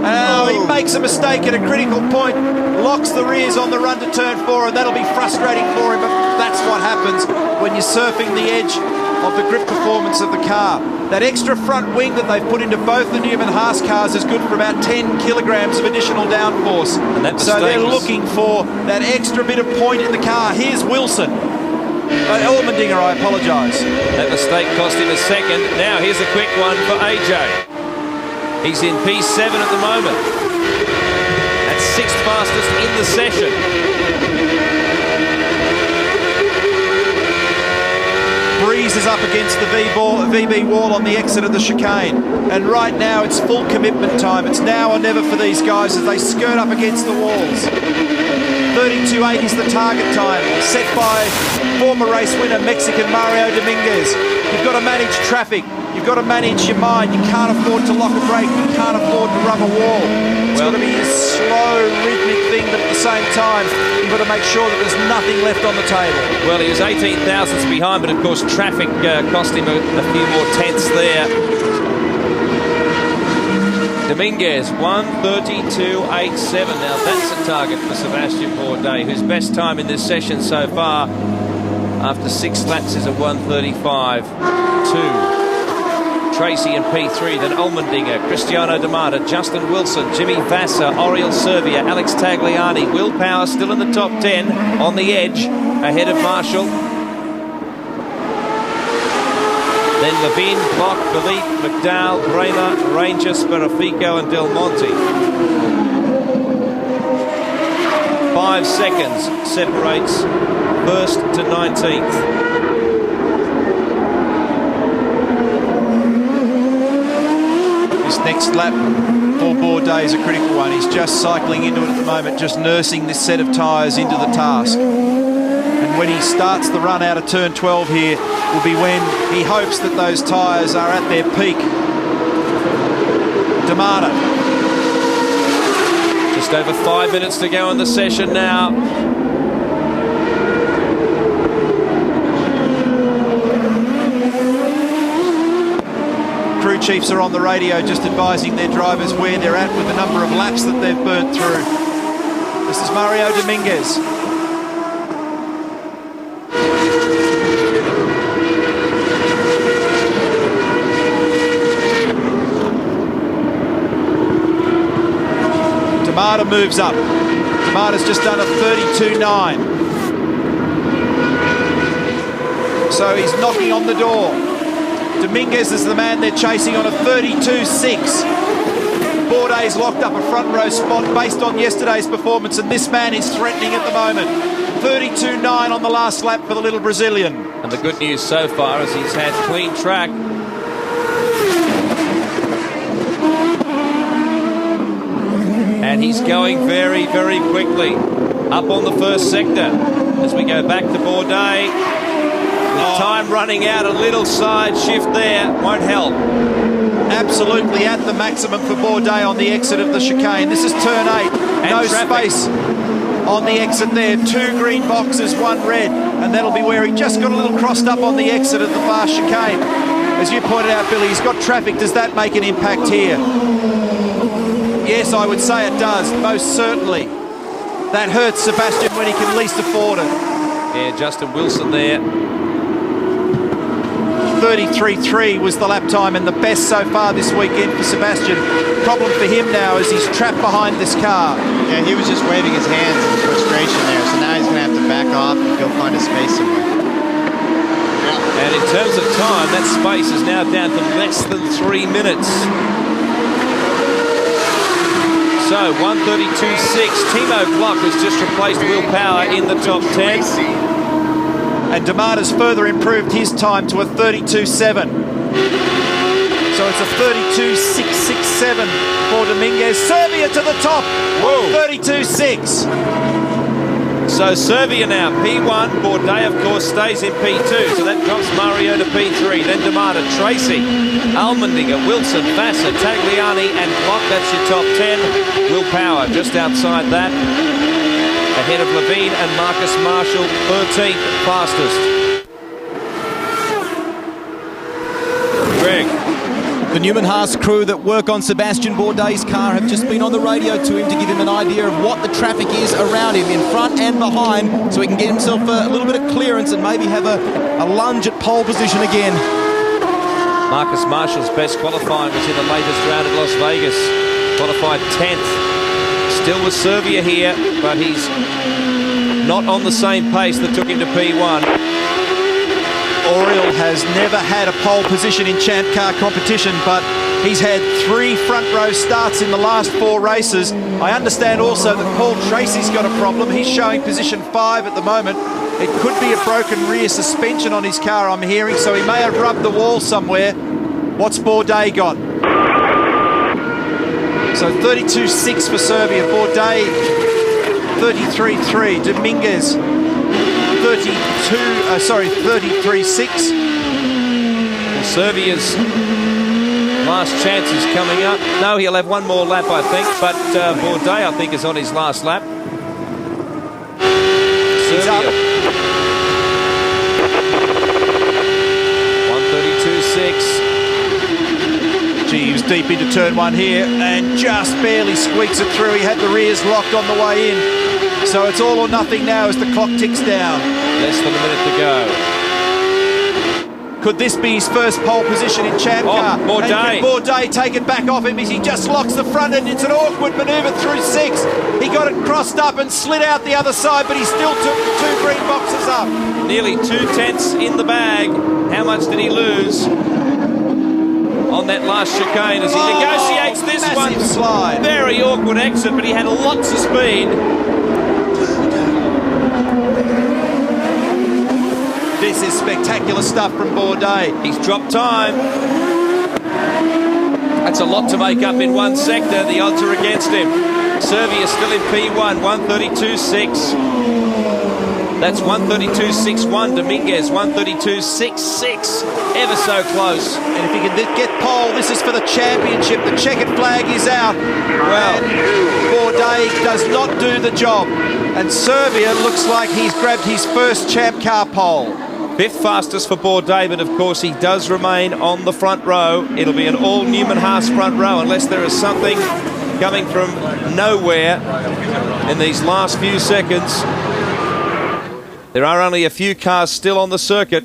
[SPEAKER 2] Oh, he makes a mistake at a critical point, locks the rears on the run to turn 4, and that'll be frustrating for him, but that's what happens when you're surfing the edge of the grip performance of the car. That extra front wing that they've put into both the Newman Haas cars is good for about 10 kilograms of additional downforce. So they're looking for that extra bit of point in the car. Here's Wilson. Elmendinger, I apologise.
[SPEAKER 1] That mistake cost him a second. Now here's a quick one for AJ. He's in P7 at the moment. That's 6th fastest in the session.
[SPEAKER 2] Breezes up against the VB wall on the exit of the chicane, and right now it's full commitment time. It's now or never for these guys as they skirt up against the walls. 32.8 is the target time, set by former race winner Mexican Mario Dominguez. You've got to manage traffic, you've got to manage your mind. You can't afford to lock a brake, you can't afford to rub a wall. It's got to be a slow, rhythmic thing, but at the same time you've got to make sure that there's nothing left on the table.
[SPEAKER 1] Well, he was 18 thousandths behind, but of course traffic cost him a few more tenths there. Dominguez, 1:32.87. Now that's a target for Sebastian Bourdais, whose best time in this session so far after 6 laps is a 1:35.2. Tracy in P3, then Elmendinger, Cristiano Damata, Justin Wilson, Jimmy Vasser, Oriol Servia, Alex Tagliani. Will Power still in the top 10 on the edge ahead of Marshall. Then Levine, Block, Philippe, McDowell, Bramer, Ranger, Sperafico and Del Monte. 5 seconds separates 1st to 19th.
[SPEAKER 2] This next lap for Bourdais is a critical one. He's just cycling into it at the moment, just nursing this set of tyres into the task. And when he starts the run out of turn 12 here will be when he hopes that those tyres are at their peak. Damata.
[SPEAKER 1] Just over 5 minutes to go in the session now.
[SPEAKER 2] Crew chiefs are on the radio just advising their drivers where they're at with the number of laps that they've burnt through. This is Mario Dominguez. Damata moves up. Damata's just done a 32.9. So he's knocking on the door. Dominguez is the man they're chasing on a 32.6. Bourdais locked up a front row spot based on yesterday's performance, and this man is threatening at the moment. 32.9 on the last lap for the little Brazilian.
[SPEAKER 1] And the good news so far is he's had clean track. And he's going very, very quickly up on the first sector. As we go back to Bourdais, with time running out, a little side shift there won't help.
[SPEAKER 2] Absolutely at the maximum for Bourdais on the exit of the chicane. This is turn 8.
[SPEAKER 1] And
[SPEAKER 2] no
[SPEAKER 1] traffic.
[SPEAKER 2] space. on the exit there. 2 green boxes, 1 red, and that'll be where he just got a little crossed up on the exit of the fast chicane. As you pointed out, Billy, he's got traffic. Does that make an impact here? Yes, I would say it does, most certainly. That hurts Sebastian when he can least afford it.
[SPEAKER 1] Yeah, Justin Wilson there.
[SPEAKER 2] 33.3 was the lap time, and the best so far this weekend for Sebastian. Problem for him now is he's trapped behind this car.
[SPEAKER 3] Yeah, he was just waving his hands in frustration there, so now he's going to have to back off and go find a space somewhere.
[SPEAKER 1] And in terms of time, that space is now down to less than 3 minutes. So 1:32.6. Timo Glock has just replaced Will Power in the top 10.
[SPEAKER 2] And D'Amata's further improved his time to a 32.7. So it's a 32.667 for Dominguez. Serbia to the top. 32.6.
[SPEAKER 1] So Serbia now, P1. Bourdais, of course, stays in P2. So that drops Mario to P3. Then D'Amata, Tracy, Allmendinger, Wilson, Vassar, Tagliani, and Glock. That's your top 10. Will Power just outside that. Ahead of Levine and Marcus Marshall, 13th fastest. Greg.
[SPEAKER 6] The Newman-Haas crew that work on Sebastian Bourdais' car have just been on the radio to him to give him an idea of what the traffic is around him, in front and behind, so he can get himself a little bit of clearance and maybe have a lunge at pole position again.
[SPEAKER 1] Marcus Marshall's best qualifying was in the latest round at Las Vegas. Qualified 10th. Still with Serbia here, but he's not on the same pace that took him to P1.
[SPEAKER 2] Oriol has never had a pole position in ChampCar competition, but he's had 3 front row starts in the last 4 races. I understand also that Paul Tracy's got a problem. He's showing position 5 at the moment. It could be a broken rear suspension on his car, I'm hearing, so he may have rubbed the wall somewhere. What's Bourdais got? So 32.6 for Serbia. Bourdais 33.3. Dominguez 33.6.
[SPEAKER 1] Well, Serbia's last chance is coming up. No, he'll have one more lap, I think, but Bourdais, I think, is on his last lap. Serbia. 1:32.6.
[SPEAKER 2] Gee, he was deep into turn 1 here and just barely squeaks it through. He had the rears locked on the way in. So it's all or nothing now as the clock ticks down.
[SPEAKER 1] Less than a minute to go.
[SPEAKER 2] Could this be his first pole position in ChampCar?
[SPEAKER 1] Oh, Bourdais.
[SPEAKER 2] And can Bourdais take it back off him as he just locks the front end? It's an awkward manoeuvre through 6. He got it crossed up and slid out the other side, but he still took 2 green boxes up.
[SPEAKER 1] Nearly 2 tenths in the bag. How much did he lose on that last chicane as he negotiates this one?
[SPEAKER 2] Slide.
[SPEAKER 1] Very awkward exit, but he had lots of speed.
[SPEAKER 2] This is spectacular stuff from Bourdais.
[SPEAKER 1] He's dropped time. That's a lot to make up in one sector. The odds are against him. Serbia still in P1, 1:32.6. That's 1:32.61. Dominguez, 1:32.66. Ever so close.
[SPEAKER 2] And if he can get pole, this is for the championship. The checkered flag is out. Well, Bourdais does not do the job. And Serbia looks like he's grabbed his first ChampCar pole.
[SPEAKER 1] 5th fastest for Bourdais, but of course he does remain on the front row. It'll be an all Newman-Haas front row unless there is something coming from nowhere in these last few seconds. There are only a few cars still on the circuit.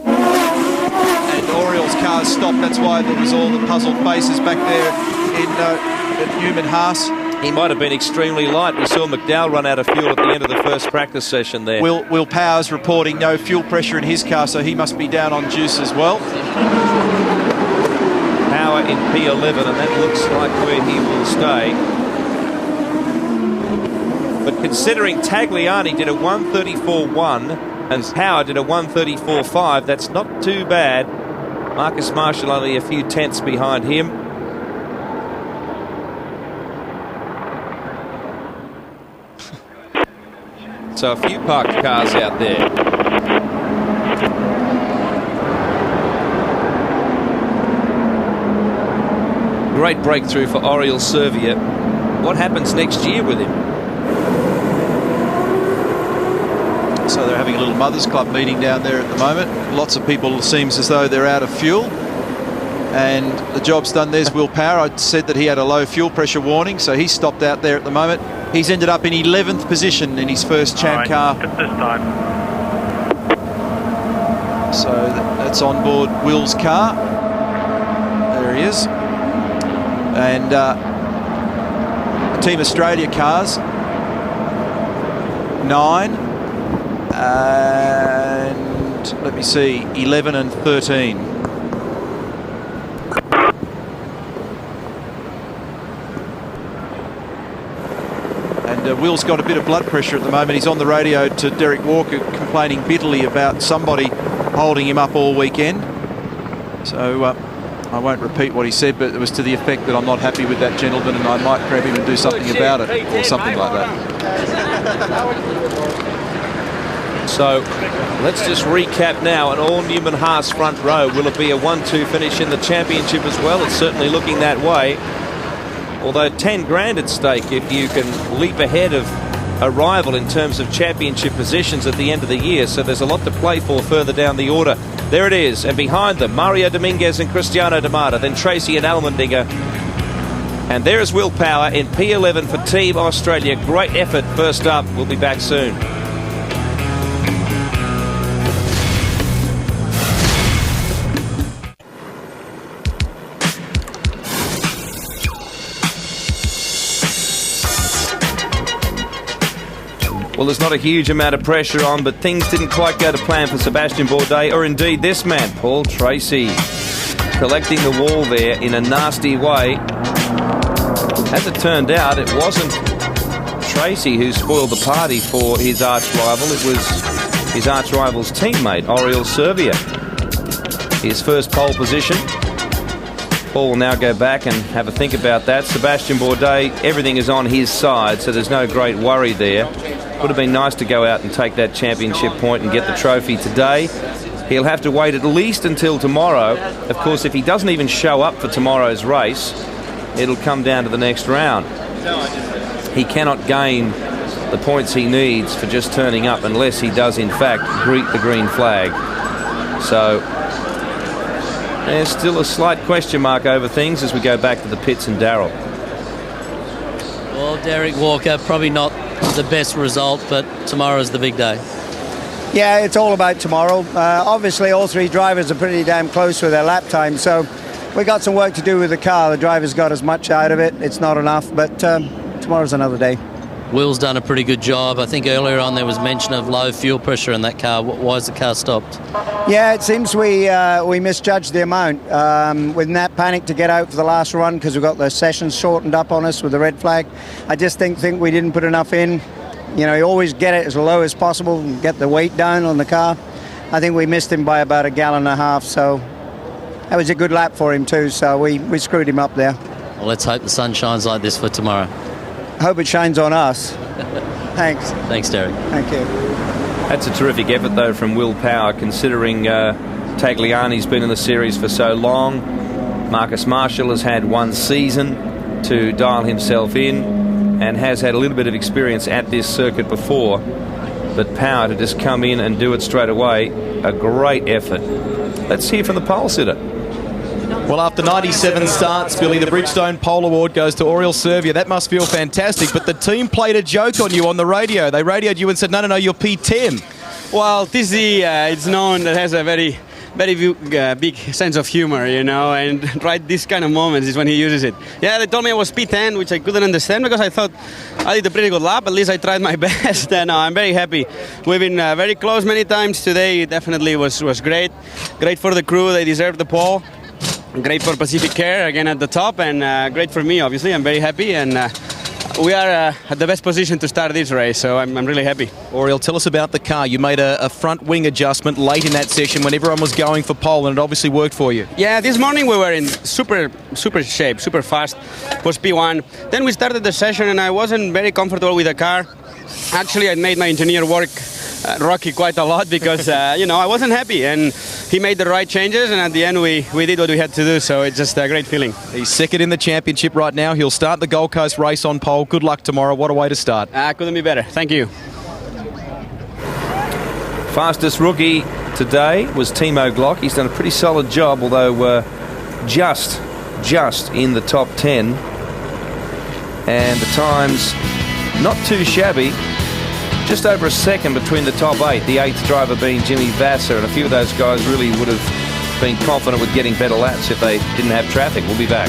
[SPEAKER 2] And Oriol's car's stopped. That's why there was all the puzzled faces back there at Newman-Haas.
[SPEAKER 1] He might have been extremely light. We saw McDowell run out of fuel at the end of the first practice session there.
[SPEAKER 2] Will Power's reporting no fuel pressure in his car, so he must be down on juice as well.
[SPEAKER 1] Power in P11, and that looks like where he will stay. But considering Tagliani did a 1:34.1 and Power did a 1:34.5, that's not too bad. Marcus Marshall only a few tenths behind him. So a few parked cars out there. Great breakthrough for Oriol Servia. What happens next year with him?
[SPEAKER 2] So they're having a little Mothers Club meeting down there at the moment. Lots of people, it seems as though they're out of fuel. And the job's done. There's Will Power. I said that he had a low fuel pressure warning, so he's stopped out there at the moment. He's ended up in 11th position in his first ChampCar.
[SPEAKER 15] Right, this time.
[SPEAKER 2] So that's on board Will's car. There he is. And Team Australia cars, 9. And let me see, 11 and 13. And Will's got a bit of blood pressure at the moment. He's on the radio to Derek Walker complaining bitterly about somebody holding him up all weekend. So I won't repeat what he said, but it was to the effect that I'm not happy with that gentleman and I might grab him and do something about it, or something like that.
[SPEAKER 1] So let's just recap now. An all-Newman Haas front row. Will it be a 1-2 finish in the championship as well? It's certainly looking that way. Although 10 grand at stake if you can leap ahead of a rival in terms of championship positions at the end of the year. So there's a lot to play for further down the order. There it is. And behind them, Mario Dominguez and Cristiano D'Amata. Then Tracy and Almendinger. And there's Will Power in P11 for Team Australia. Great effort first up. We'll be back soon. Well, there's not a huge amount of pressure on, but things didn't quite go to plan for Sebastian Bourdais, or indeed this man, Paul Tracy, collecting the wall there in a nasty way. As it turned out, it wasn't Tracy who spoiled the party for his arch-rival. It was his arch-rival's teammate, Oriol Servia. His first pole position. Paul will now go back and have a think about that. Sebastian Bourdais, everything is on his side, so there's no great worry there. Would have been nice to go out and take that championship point and get the trophy today. He'll have to wait at least until tomorrow. Of course, if he doesn't even show up for tomorrow's race, it'll come down to the next round. He cannot gain the points he needs for just turning up unless he does, in fact, greet the green flag. So there's still a slight question mark over things as we go back to the pits and Darrell.
[SPEAKER 10] Well, Derek Walker, probably not the best result, but tomorrow's the big day.
[SPEAKER 16] Yeah, it's all about tomorrow. Obviously, all three drivers are pretty damn close with their lap time, so we got some work to do with the car. The drivers got as much out of it. It's not enough, but tomorrow's another day.
[SPEAKER 10] Will's done a pretty good job. I think earlier on there was mention of low fuel pressure in that car. Why is the car stopped?
[SPEAKER 16] Yeah, it seems we misjudged the amount. With Nat panic to get out for the last run because we got the sessions shortened up on us with the red flag. I just think we didn't put enough in. You know, you always get it as low as possible and get the weight down on the car. I think we missed him by about 1.5 gallons, so that was a good lap for him too, so we screwed him up there.
[SPEAKER 10] Well, let's hope the sun shines like this for tomorrow.
[SPEAKER 16] I hope it shines on us. Thanks.
[SPEAKER 10] Thanks, Derek.
[SPEAKER 16] Thank you.
[SPEAKER 1] That's a terrific effort, though, from Will Power, considering Tagliani's been in the series for so long. Marcus Marshall has had one season to dial himself in and has had a little bit of experience at this circuit before. But Power to just come in and do it straight away, a great effort. Let's hear from the pole sitter.
[SPEAKER 6] Well, after 97 starts, Billy, the Bridgestone Pole Award goes to Oriol Servia. That must feel fantastic, but the team played a joke on you on the radio. They radioed you and said, no, you're P10.
[SPEAKER 17] Well, TC, it's known that has a very big sense of humor, you know, and right this kind of moments is when he uses it. Yeah, they told me I was P10, which I couldn't understand because I thought I did a pretty good lap. At least I tried my best, and I'm very happy. We've been very close many times today. It definitely was great. Great for the crew. They deserve the pole. Great for Pacific Care again at the top, and great for me, obviously. I'm very happy, and we are at the best position to start this race, so I'm really happy.
[SPEAKER 6] Oriol, tell us about the car. You made a front wing adjustment late in that session when everyone was going for pole, and it obviously worked for you.
[SPEAKER 17] Yeah, this morning we were in super shape, super fast. It was P1. Then we started the session, and I wasn't very comfortable with the car. Actually, I made my engineer work Rocky quite a lot because, I wasn't happy, and he made the right changes, and at the end we did what we had to do, so it's just a great feeling.
[SPEAKER 6] He's second in the championship right now. He'll start the Gold Coast race on pole. Good luck tomorrow. What a way to start.
[SPEAKER 17] Couldn't be better. Thank you.
[SPEAKER 1] Fastest rookie today was Timo Glock. He's done a pretty solid job, although just in the top 10. And the times not too shabby. Just over a second between the top 8. The 8th driver being Jimmy Vasser, and a few of those guys really would have been confident with getting better laps if they didn't have traffic. We'll be back.